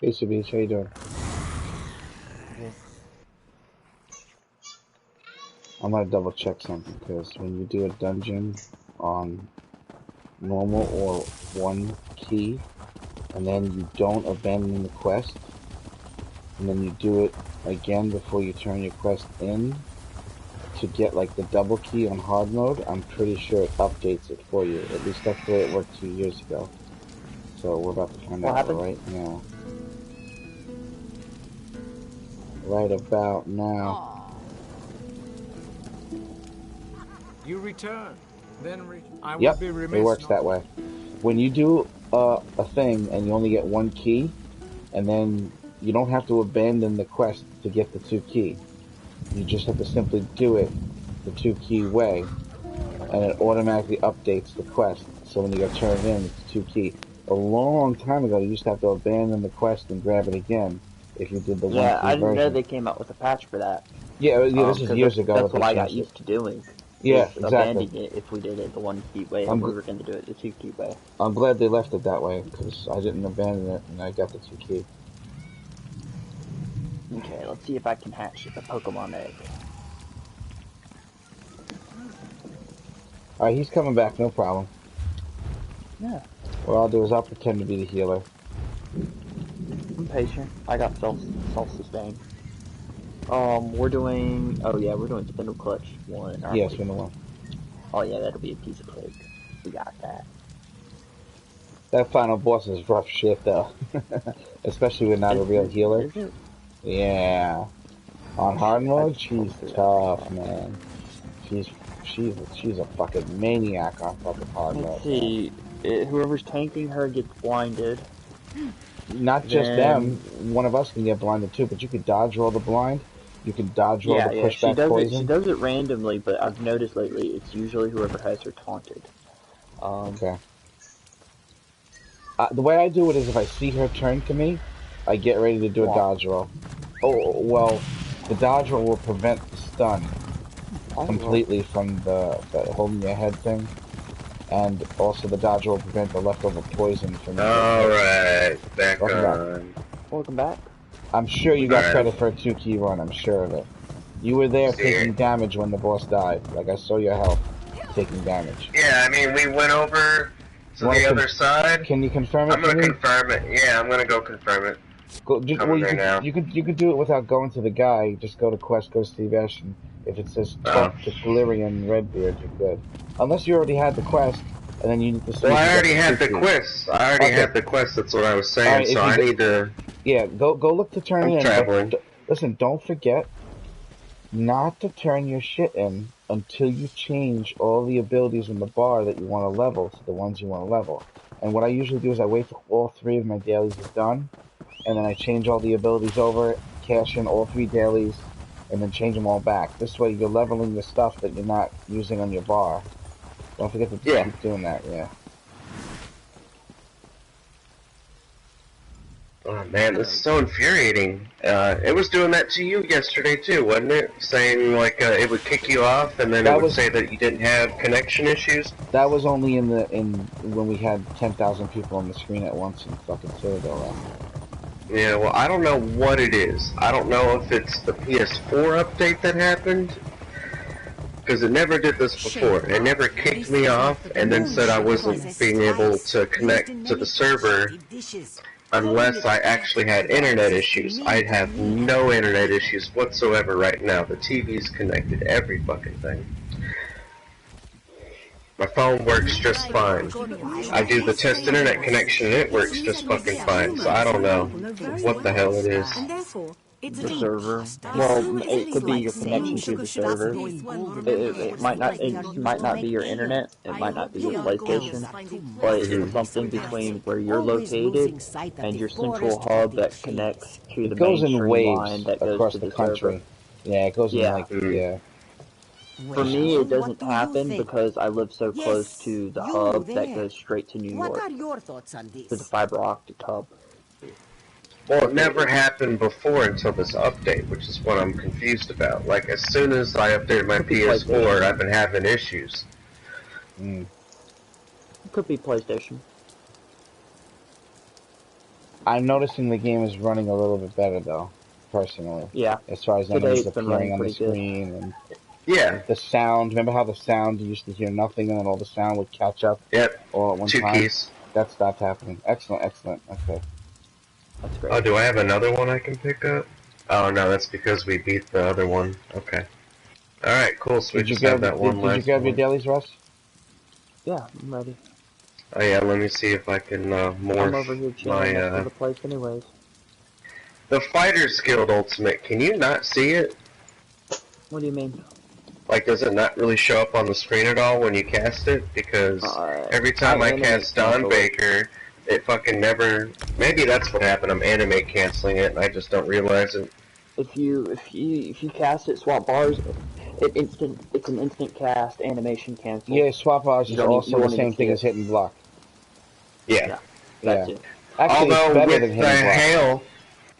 Hey Beach, how you doing? I'm gonna double check something because when you do a dungeon on normal or one key and then you don't abandon the quest and then you do it again before you turn your quest in to get like the double key on hard mode, I'm pretty sure it updates it for you. At least that's the way it worked 2 years ago. So we're about to find What out happened? right now. Right about now. Aw. You return. Then I would Yep, be it remiss works not. that way. When you do a thing and you only get one key, and then you don't have to abandon the quest to get the 2 key. You just have to simply do it the 2 key way, and it automatically updates the quest. So when you go turn it in, it's 2 key. A long time ago, you used to have to abandon the quest and grab it again if you did the 1 Yeah, key I didn't know version. they came out with a patch for that. Yeah, this is Because years ago that's that they what I got changed it. used to doing. Yeah, Is exactly. abandoning it if we did it the 1 key way, I'm and we gl- were going to do it the 2 key way. I'm glad they left it that way because I didn't abandon it and I got the 2 key. Okay, let's see if I can hatch a Pokemon egg. All right, he's coming back, no problem. Yeah, What I'll do is I'll pretend to be the healer. I'm patient. I got self-sustain. We're doing. Oh yeah, we're doing Spindle Clutch 1, aren't Yes, we? been the one. Oh yeah, that'll be a piece of cake. We got that. That final boss is rough shit though, especially with not a Is real it? healer. Is it? Yeah, on Oh hard shit! I mode, just she's closed through every tough, spot. man. She's she's a fucking maniac on fucking hard Let's mode, man. see. Whoever's tanking her gets blinded. Not just them. Then One of us can get blinded too, but you can dodge roll the blind. You can dodge roll the yeah, she pushback does it. She poison. does it randomly, but I've noticed lately it's usually whoever has her taunted. Um, Okay. The way I do it is if I see her turn to me, I get ready to do a Wow. dodge roll. Oh, well, the dodge roll will prevent the stun completely from the holding your head thing. And also the dodge roll will prevent the leftover poison from the Alright, back Welcome back. on. Welcome back. I'm sure you got credit for a 2-key run, I'm sure of it. You were there taking damage when the boss died. Like, I saw your health taking damage. Yeah, I mean, we went over to the other side. Can you confirm it I'm for gonna me? confirm it. Yeah, I'm gonna go confirm it. Well, now. you could do it without going to the guy. Just go to Quest, go to Steve Ash, and if it says talk to Galerian Redbeard, you're good. Unless you already had the quest, and then you need to see. Well, I already had the quest. Had the quest. That's what I was saying. Right, so I need to. Yeah, go look to turn it in. Traveling. Listen, don't forget not to turn your shit in until you change all the abilities in the bar that you want to level to the ones you want to level. And what I usually do is I wait till all 3 of my dailies is done, and then I change all the abilities over, cash in all 3 dailies, and then change them all back. This way you're leveling the stuff that you're not using on your bar. Don't forget to keep doing that, yeah. Oh man, this is so infuriating. It was doing that to you yesterday too, wasn't it? Saying like it would kick you off, and then it would say that you didn't have connection issues. That was only when we had 10,000 people on the screen at once in fucking Citadel. Yeah, well, I don't know what it is. I don't know if it's the PS4 update that happened, because it never did this before. It never kicked me off and then said I wasn't being able to connect to the server unless I actually had internet issues. I have no internet issues whatsoever right now. The TV's connected, every fucking thing. My phone works just fine. I do the test internet connection and it works just fucking fine. So I don't know what the hell it is. The server. Well, it could be your connection to the server. It might not be your internet. It might not be your PlayStation. But it's something between where you're located and your central hub that connects to the mainstream line that goes to the country. Yeah, it goes in For me, it doesn't happen because I live so close to the hub that goes straight to New York. To the fiber optic hub. Well, it never happened before until this update, which is what I'm confused about. Like, as soon as I updated my PS4, I've been having issues. It could be PlayStation. I'm noticing the game is running a little bit better, though, personally. Yeah. As far as enemies appearing on the screen and the sound. Remember how the sound, you used to hear nothing and then all the sound would catch up all at one time? 2 keys. That stopped happening. Excellent, excellent. Okay. That's great. Oh, do I have another one I can pick up? Oh, no, that's because we beat the other one. Okay. Alright, cool, so we just have that one last Did you grab your dailies, Russ? Yeah, I'm ready. Oh yeah, let me see if I can morph I'm over here chilling next to the place anyways. The Fighter's Guild Ultimate, can you not see it? What do you mean? Like, does it not really show up on the screen at all when you cast it? Because every time I cast Don Baker, it fucking never... Maybe that's what happened, I'm animate canceling it, and I just don't realize it. If you cast it, swap bars, it's an instant cast, animation cancel. Yeah, swap bars is also the same thing as hitting block. Yeah. That's it. Actually, although it's better with than the hitting block. hail...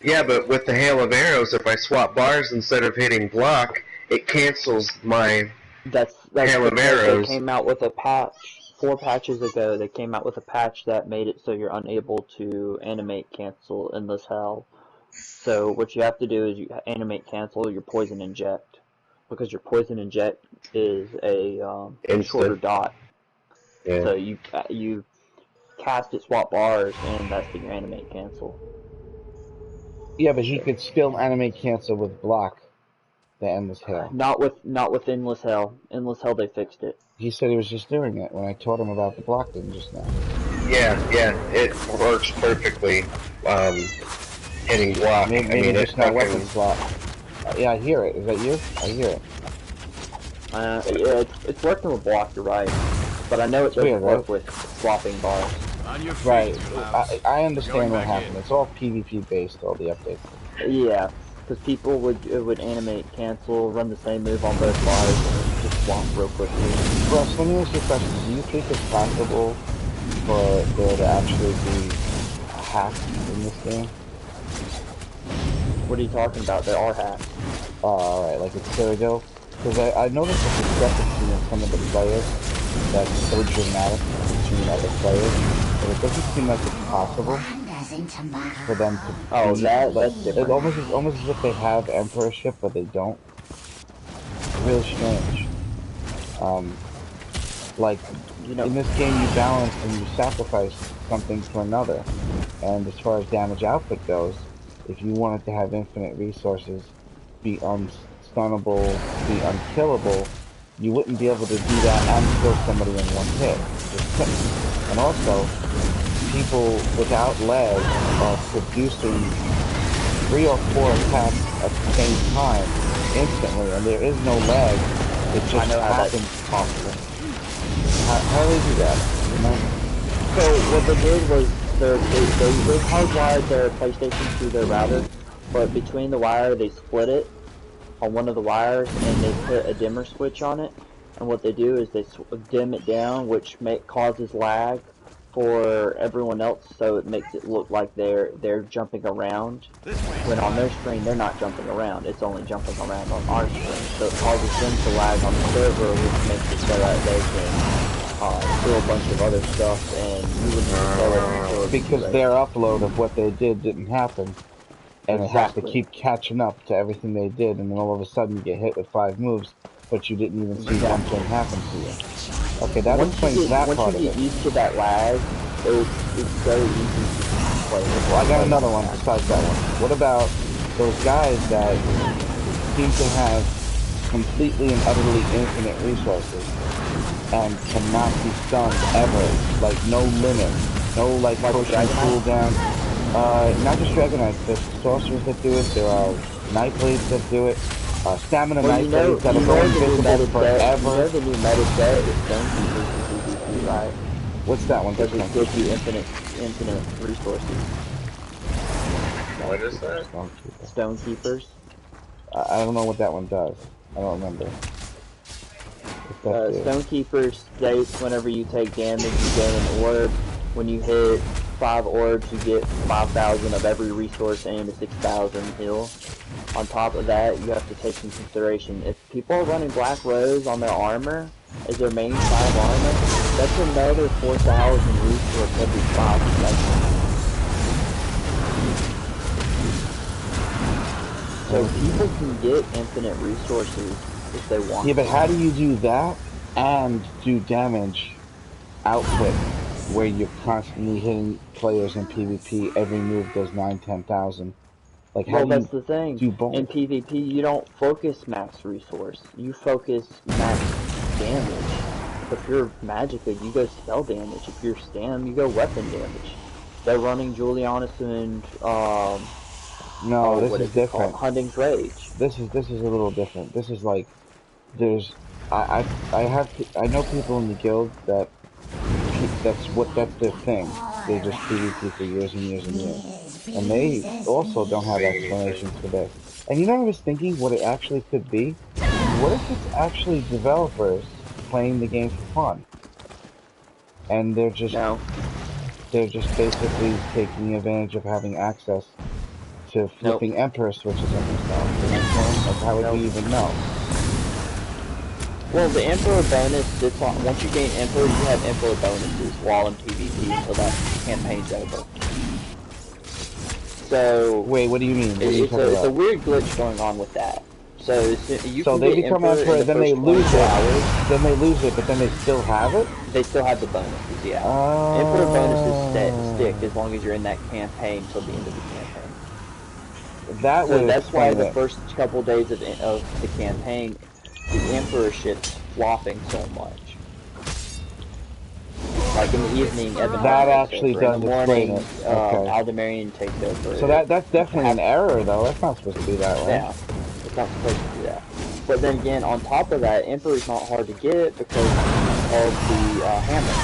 Yeah, but with the hail of arrows, if I swap bars instead of hitting block, it cancels my that's hail of arrows. They came out with a patch 4 patches ago. They came out with a patch that made it so you're unable to animate cancel Endless Hell. So what you have to do is you animate cancel your poison inject, because your poison inject is a shorter dot. Yeah. So you cast it, swap bars, and that's your animate cancel. Yeah, but he could still animate cancel with block the Endless Hell. Not with Endless Hell. Endless Hell, they fixed it. He said he was just doing it when I taught him about the block thing just now. Yeah, it works perfectly. Hitting block. Maybe it's not weapon swap. Yeah, I hear it. Is that you? I hear it. Yeah, it's working with block, you're right. But I know it doesn't work with swapping bars. Right. I understand what happened. It's all PvP based, all the updates. Yeah, because people would animate, cancel, run the same move on both bars, and just swap real quickly. Russ, let me ask you a question. Do you think it's possible for there to actually be a hack in this game? What are you talking about? There are hacks. Oh, alright, like it's Cyrodiil. Because I noticed a discrepancy in some of the players that's so dramatic between other players, but it doesn't seem like it's possible for them to Oh, be, that's like, different. it's almost as if they have emperorship, but they don't. Really strange. Like, You know, in this game you balance and you sacrifice something for another. And as far as damage output goes, if you wanted to have infinite resources, be unstunnable, be unkillable, you wouldn't be able to do that and kill somebody in one hit. You just couldn't. And also, people without lag are producing 3 or 4 attacks at the same time instantly, and there is no lag. It just I know how happens. that's possible. How do they do that? You know? So what they did was they hardwired their PlayStation to their router, but between the wire they split it on one of the wires and they put a dimmer switch on it. And what they do is they dim it down, which causes lag for everyone else, so it makes it look like they're jumping around. When on their screen they're not jumping around, it's only jumping around on our screen. So it causes them to lag on the server, which makes it so that they can do a bunch of other stuff, and you wouldn't even know it until it's Because too late. their upload of what they did didn't happen, and it has to Exactly. keep catching up to everything they did, and then all of a sudden you get hit with 5 moves, but you didn't even see one thing happen to you. Okay, that explains that part of Once you it. get used to that lag, it's so easy to play. Well, I got another one besides that one. What about those guys that seem to have completely and utterly infinite resources and cannot be stunned ever? Like, no limit. No, like, potion cooldown. Not just Dragonites, there's sorcerers that do it, there are Nightblades that do it, stamina Nightblades that will go invisible forever. You know the new meta set is Stonekeepers in PvP, right? What's that one? Because it gives you infinite resources. What is that? Stonekeepers. I don't know what that one does. I don't remember. Stonekeepers states whenever you take damage, you gain an orb. When you hit 5 orbs, you get 5,000 of every resource and a 6,000 heal. On top of that, you have to take into consideration, if people are running Black Rose on their armor, as their main 5 armor, that's another 4,000 resource every 5 seconds. So people can get infinite resources if they want. Yeah, but how do you do that and do damage output where you're constantly hitting players in PvP? Every move does 10,000. Like, how do that's you the thing. do both? In PvP, you don't focus max resource. You focus max damage. If you're Magica, you go spell damage. If you're Stam, you go weapon damage. They're running Julianus and No, this is different. Hunting's Rage. This is a little different. This is like there's I know people in the guild that's their thing. They just PvP for years and years and years, and they also don't have explanations for this. And you know, I was thinking what it actually could be. What if it's actually developers playing the game for fun, and they're just basically taking advantage of having access to flipping Emperor switches on themselves. You know what I'm saying? Like, how would we even know? Well, the Emperor bonus sits on, once you gain Emperor, you have Emperor bonuses while in PvP, so that campaign's over. So... Wait, what do you mean? It's a weird glitch going on with that. So you so can they get become Emperor, then they lose it. Then they lose it, but then they still have it? They still have the bonuses, yeah. Emperor bonuses stick as long as you're in that campaign till the end of the campaign. That's why the first couple days of the campaign, the Emperor ship's flopping so much. Like in the evening, Evan that actually over. does In the morning, explain it. Okay. Aldemarion takes over. So that's definitely an error, though. That's not supposed to be that way. Yeah, it's not supposed to be that. But then again, on top of that, Emperor's not hard to get because of the hammer.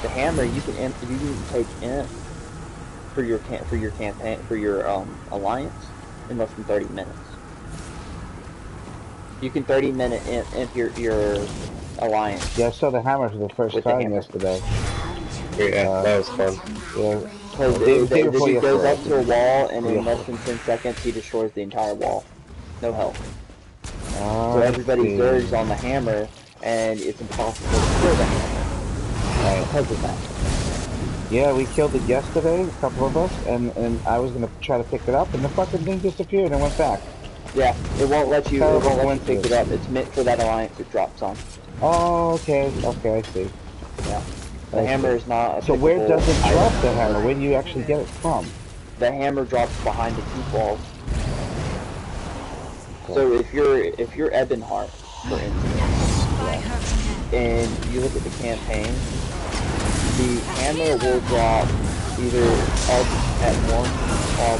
The hammer you can take Imp for your campaign for your alliance in less than 30 minutes. You can 30-minute imp your alliance. Yeah, I saw the hammer for the first time yesterday. Yeah, that was fun. Yeah, Because Day the before dude goes yesterday. up to a wall, and in less Yesterday. than 10 seconds, he destroys the entire wall. No health. So I everybody see. zergs on the hammer, and it's impossible to kill the hammer Right. because of that. Yeah, we killed it yesterday, a couple of us, and I was gonna try to pick it up, and the fucking thing disappeared and went back. Yeah, it won't let you. It Terrible won't let you pick it coincidence. up. It's meant for that alliance it drops on. Oh, okay, okay, I see. Yeah, the I hammer see. is not a So where pickable does it drop item. the hammer? Where do you actually get it from? The hammer drops behind the keep walls. Okay. So if you're Ebonheart, for instance, and you look at the campaign, the hammer will drop either up at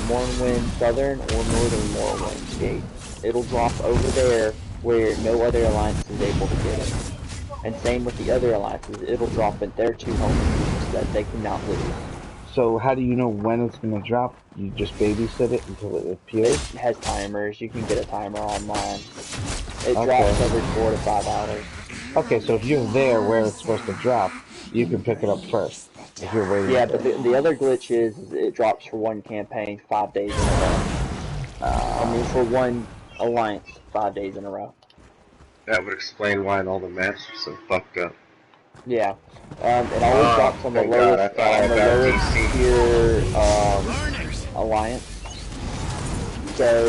Mornwind Southern or Northern Morrowind Gate. It'll drop over there where no other alliance is able to get it. And same with the other alliances, it'll drop at their two home keeps that they cannot lose. So how do you know when it's gonna drop? You just babysit it until it appears? It has timers. You can get a timer online. It Okay. drops every 4 to 5 hours. Okay, so if you're there where it's supposed to drop, you can pick it up first. If you're waiting Yeah, for but it. the other glitch is it drops for one campaign 5 days in a row. I mean, for one alliance 5 days in a row. That would explain why all the maps are so fucked up. Yeah. It always drops on the Thank God, lowest I thought I got DC. tier alliance. So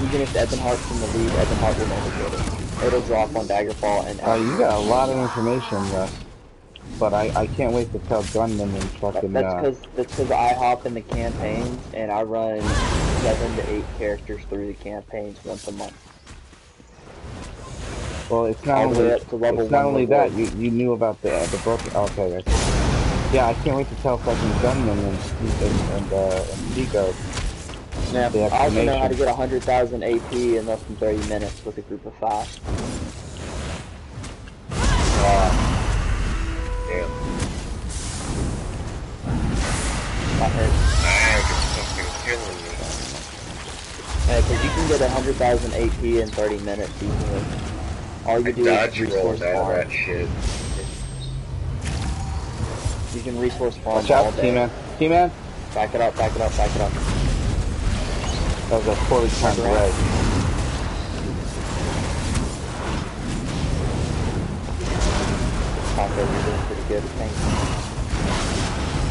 even if Ebonheart's in the lead, Ebonheart will never get it. It'll drop on Daggerfall and You got a lot of information, Russ. But I can't wait to tell Gunman and fucking, that's because I hop in the campaigns and I run 7 to 8 characters through the campaigns once a month. well, it's not All the way only, up to level it's not 1 only that, reward. you knew about the book, okay, I see. Yeah, I can't wait to tell fucking Gunman and Pico Yeah, the I also know how to explanation. get 100,000 AP in less than 30 minutes with a group of 5. Damn. That hurts. Ag is fucking killing me. Yeah, because you can get 100,000 AP in 30 minutes easily. All you I do is dodge resource rolled out of farm. that shit. You can resource farm Watch all out, day. T-Man. T-Man! Back it up, back it up, back it up. That was a poorly timed Turn around. red. Taco, you're doing pretty good, I think.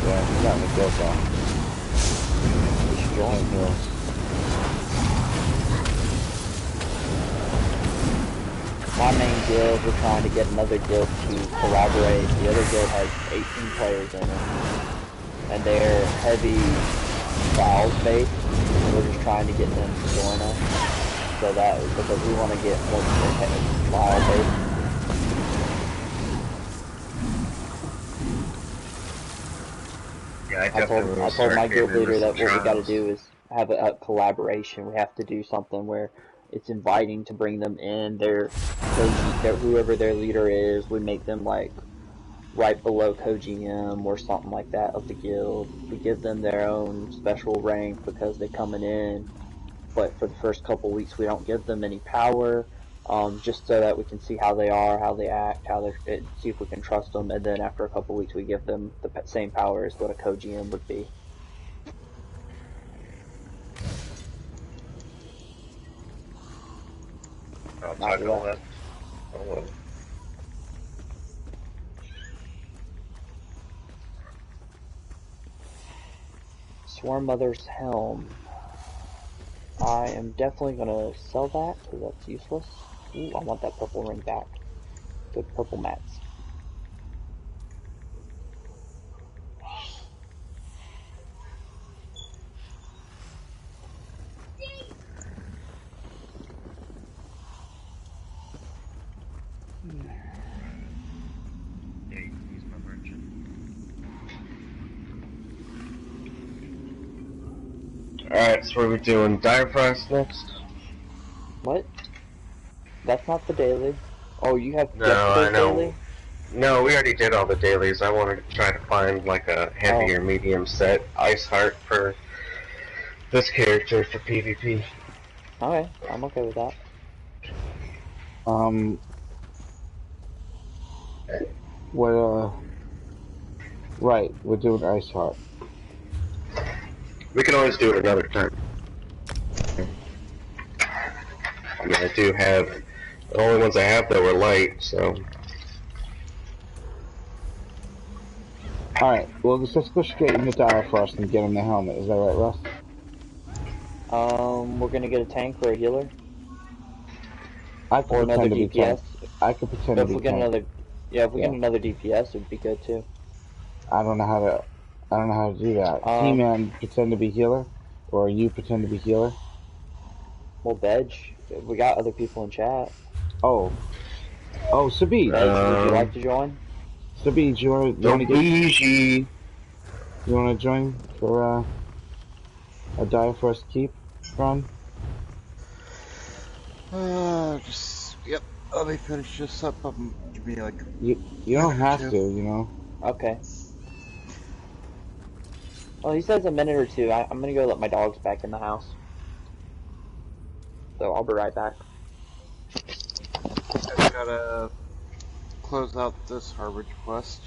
Yeah, he's not in the good though. You should join. Here. My main guild, we're trying to get another guild to collaborate. The other guild has 18 players in it. And they're heavy trials based. We're just trying to get them to join us. So that, because we want to get more trial based. Yeah, I I definitely will told start my guild getting into leader some that what we got to trials. do is have a collaboration. We have to do something where it's inviting to bring them in. Whoever their leader is, we make them like right below co-GM or something like that of the guild. We give them their own special rank because they're coming in. But for the first couple weeks, we don't give them any power. Just so that we can see how they are, how they act, see if we can trust them, and then after a couple weeks, we give them the same power as what a co-GM would be. I'll Not tackle left. that. Oh well. Swarm Mother's Helm. I am definitely going to sell that because that's useless. Ooh, I want that purple ring back. Good purple mats. Yeah, you can use my merchant. Alright, so what are we doing? Dire Frost next? What? That's not the daily. Oh, you have No, I yesterday's know. daily? No, we already did all the dailies. I wanted to try to find like a heavy Oh, or medium set Ice Heart for this character for PvP. okay. I'm okay with that. Um, what, right, we're doing Ice Heart. We can always do it another time. I mean, I do have the only ones I have that were light, so. Alright, well, let's go straight into Dire first and get him the helmet. Is that right, Russ? We're gonna get a tank or a healer I could or another pretend to be tank. DPS. I could pretend to If be we get tank. another, yeah, if we get Yeah. another DPS, it'd be good too. I don't know how to. I don't know how to do that. Um, He-Man pretend to be healer, or you pretend to be healer. well, Bedge, we got other people in chat. Oh, oh, Sabij. Bedge, would you like to join? Sabij, you want to Don't get? bougie. You want to join for a Dire First keep run? Yep. Let me finish this up. Give me like You a don't minute or have two. to, you know. Okay. Well, he says a minute or two. I'm gonna go let my dogs back in the house. So I'll be right back. I gotta close out this Harvard quest.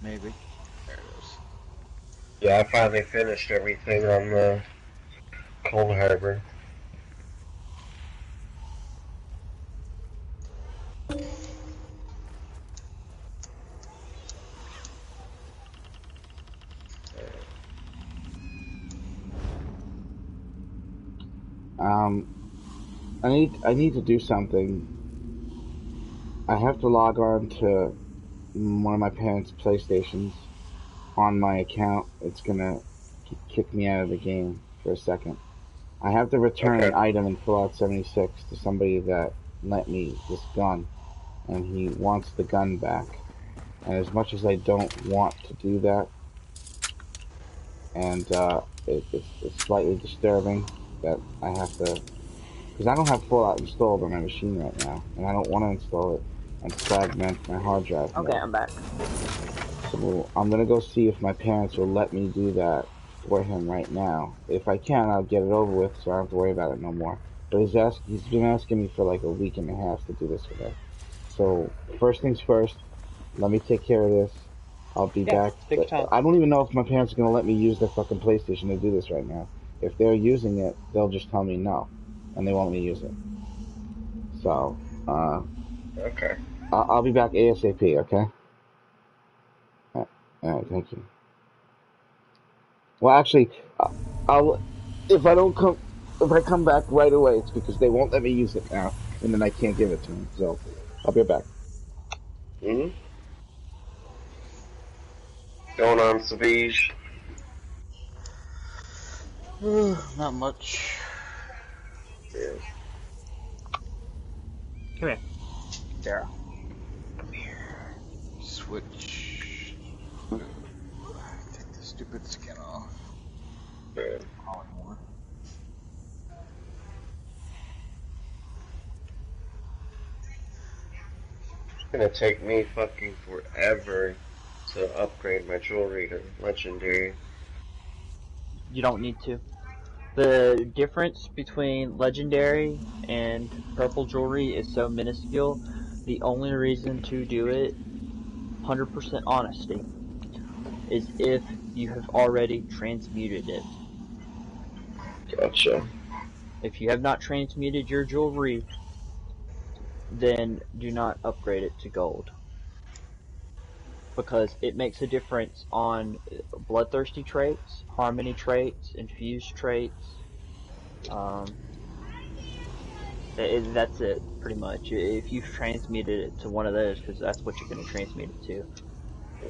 Maybe. There it is. Yeah, I finally finished everything on the Cold Harbor. I need to do something. I have to log on to one of my parents' PlayStations on my account. It's gonna kick me out of the game for a second. I have to return Okay. an item in Fallout 76 to somebody that lent me this gun, and he wants the gun back. And as much as I don't want to do that, and it's slightly disturbing that I have to, because I don't have Fallout installed on my machine right now, and I don't want to install it and fragment my hard drive Okay, more. I'm back. So I'm gonna go see if my parents will let me do that for him right now. If I can, I'll get it over with, so I don't have to worry about it no more. But he's been asking me for like a week and a half to do this for him. So first things first, let me take care of this. I'll be Yeah, back. take your time. I don't even know if my parents are gonna let me use their fucking PlayStation to do this right now. If they're using it, they'll just tell me no, and they won't let me use it. So, Okay. I'll be back ASAP. Okay. All right. Thank you. Well, actually, I'll if I don't come if I come back right away, it's because they won't let me use it now, and then I can't give it to them. So I'll be back. Mm-hmm. Going on, Savige. Not much. Yeah. Come here. Sarah. Switch. Take the stupid skin off. Yeah. All in one. It's gonna take me fucking forever to upgrade my jewelry to legendary. You don't need to. The difference between legendary and purple jewelry is so minuscule. The only reason to do it, 100% honesty, is if you have already transmuted it. Gotcha. If you have not transmuted your jewelry, then do not upgrade it to gold. Because it makes a difference on bloodthirsty traits, harmony traits, infused traits. That's it, pretty much. If you've transmuted it to one of those, because that's what you're going to transmute it to,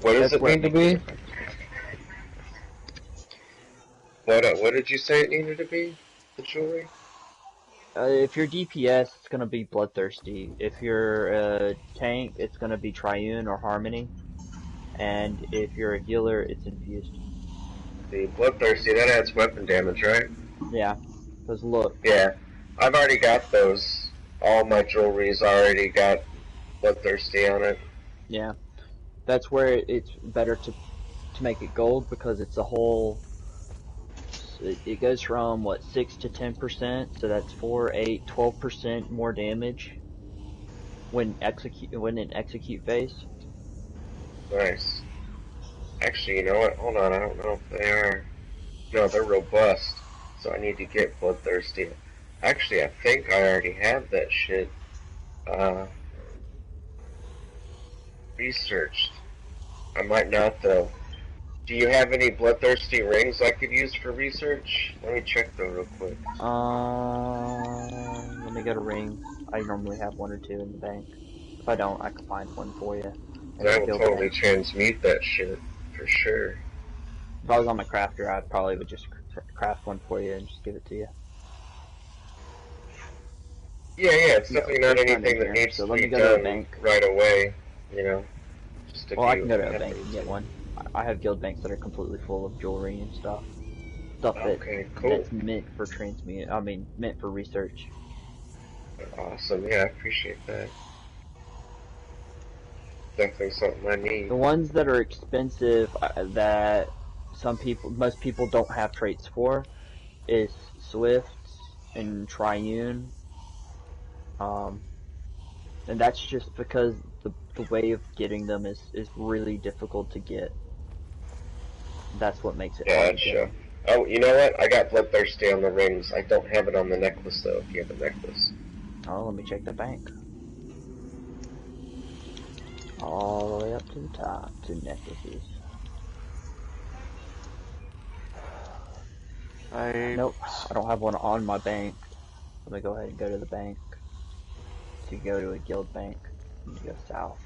What does that's it where it need to makes a be? difference. What did you say it needed to be? The jewelry? If you're DPS, it's going to be bloodthirsty. If you're a tank, it's going to be triune or harmony. And if you're a healer, it's infused. The bloodthirsty, that adds weapon damage, right? Yeah, because look, Yeah. I've already got those. All my jewelry's already got bloodthirsty on it. yeah, that's where it's better to make it gold because it's a whole. It goes from what 6 to 10%, so that's 4, 8, 12% more damage when in execute phase. Nice. Actually, you know what? Hold on, I don't know if they are. No, they're robust. So I need to get bloodthirsty. Actually, I think I already have that shit researched. I might not though. Do you have any bloodthirsty rings I could use for research? Let me check though real quick. Let me go to rings. I normally have one or two in the bank. If I don't, I can find one for you. And I then will guild totally bank. transmute that shit for sure. If I was on my crafter, I probably would just craft one for you and just give it to you. Yeah, it's Yeah, definitely not there's none in anything that here. needs So to let be me go to a done bank. right away, you know. Just if Well, I can you go to a have bank me and get to. one. I have guild banks that are completely full of jewelry and stuff. Stuff Cool. that's meant for transmute. I mean, meant for research. Awesome, yeah, I appreciate that. Definitely something I need. The ones that are expensive that most people don't have traits for is Swift and Triune. Um, and that's just because the way of getting them is really difficult to get. That's what makes it hard to get Gotcha. them. Oh, you know what? I got bloodthirsty on the rings. I don't have it on the necklace though. If you have a necklace. Oh, let me check the bank. All the way up to the top to necklaces. Nope, I don't have one on my bank. Let me go ahead and go to the bank. To go to a guild bank, and go south.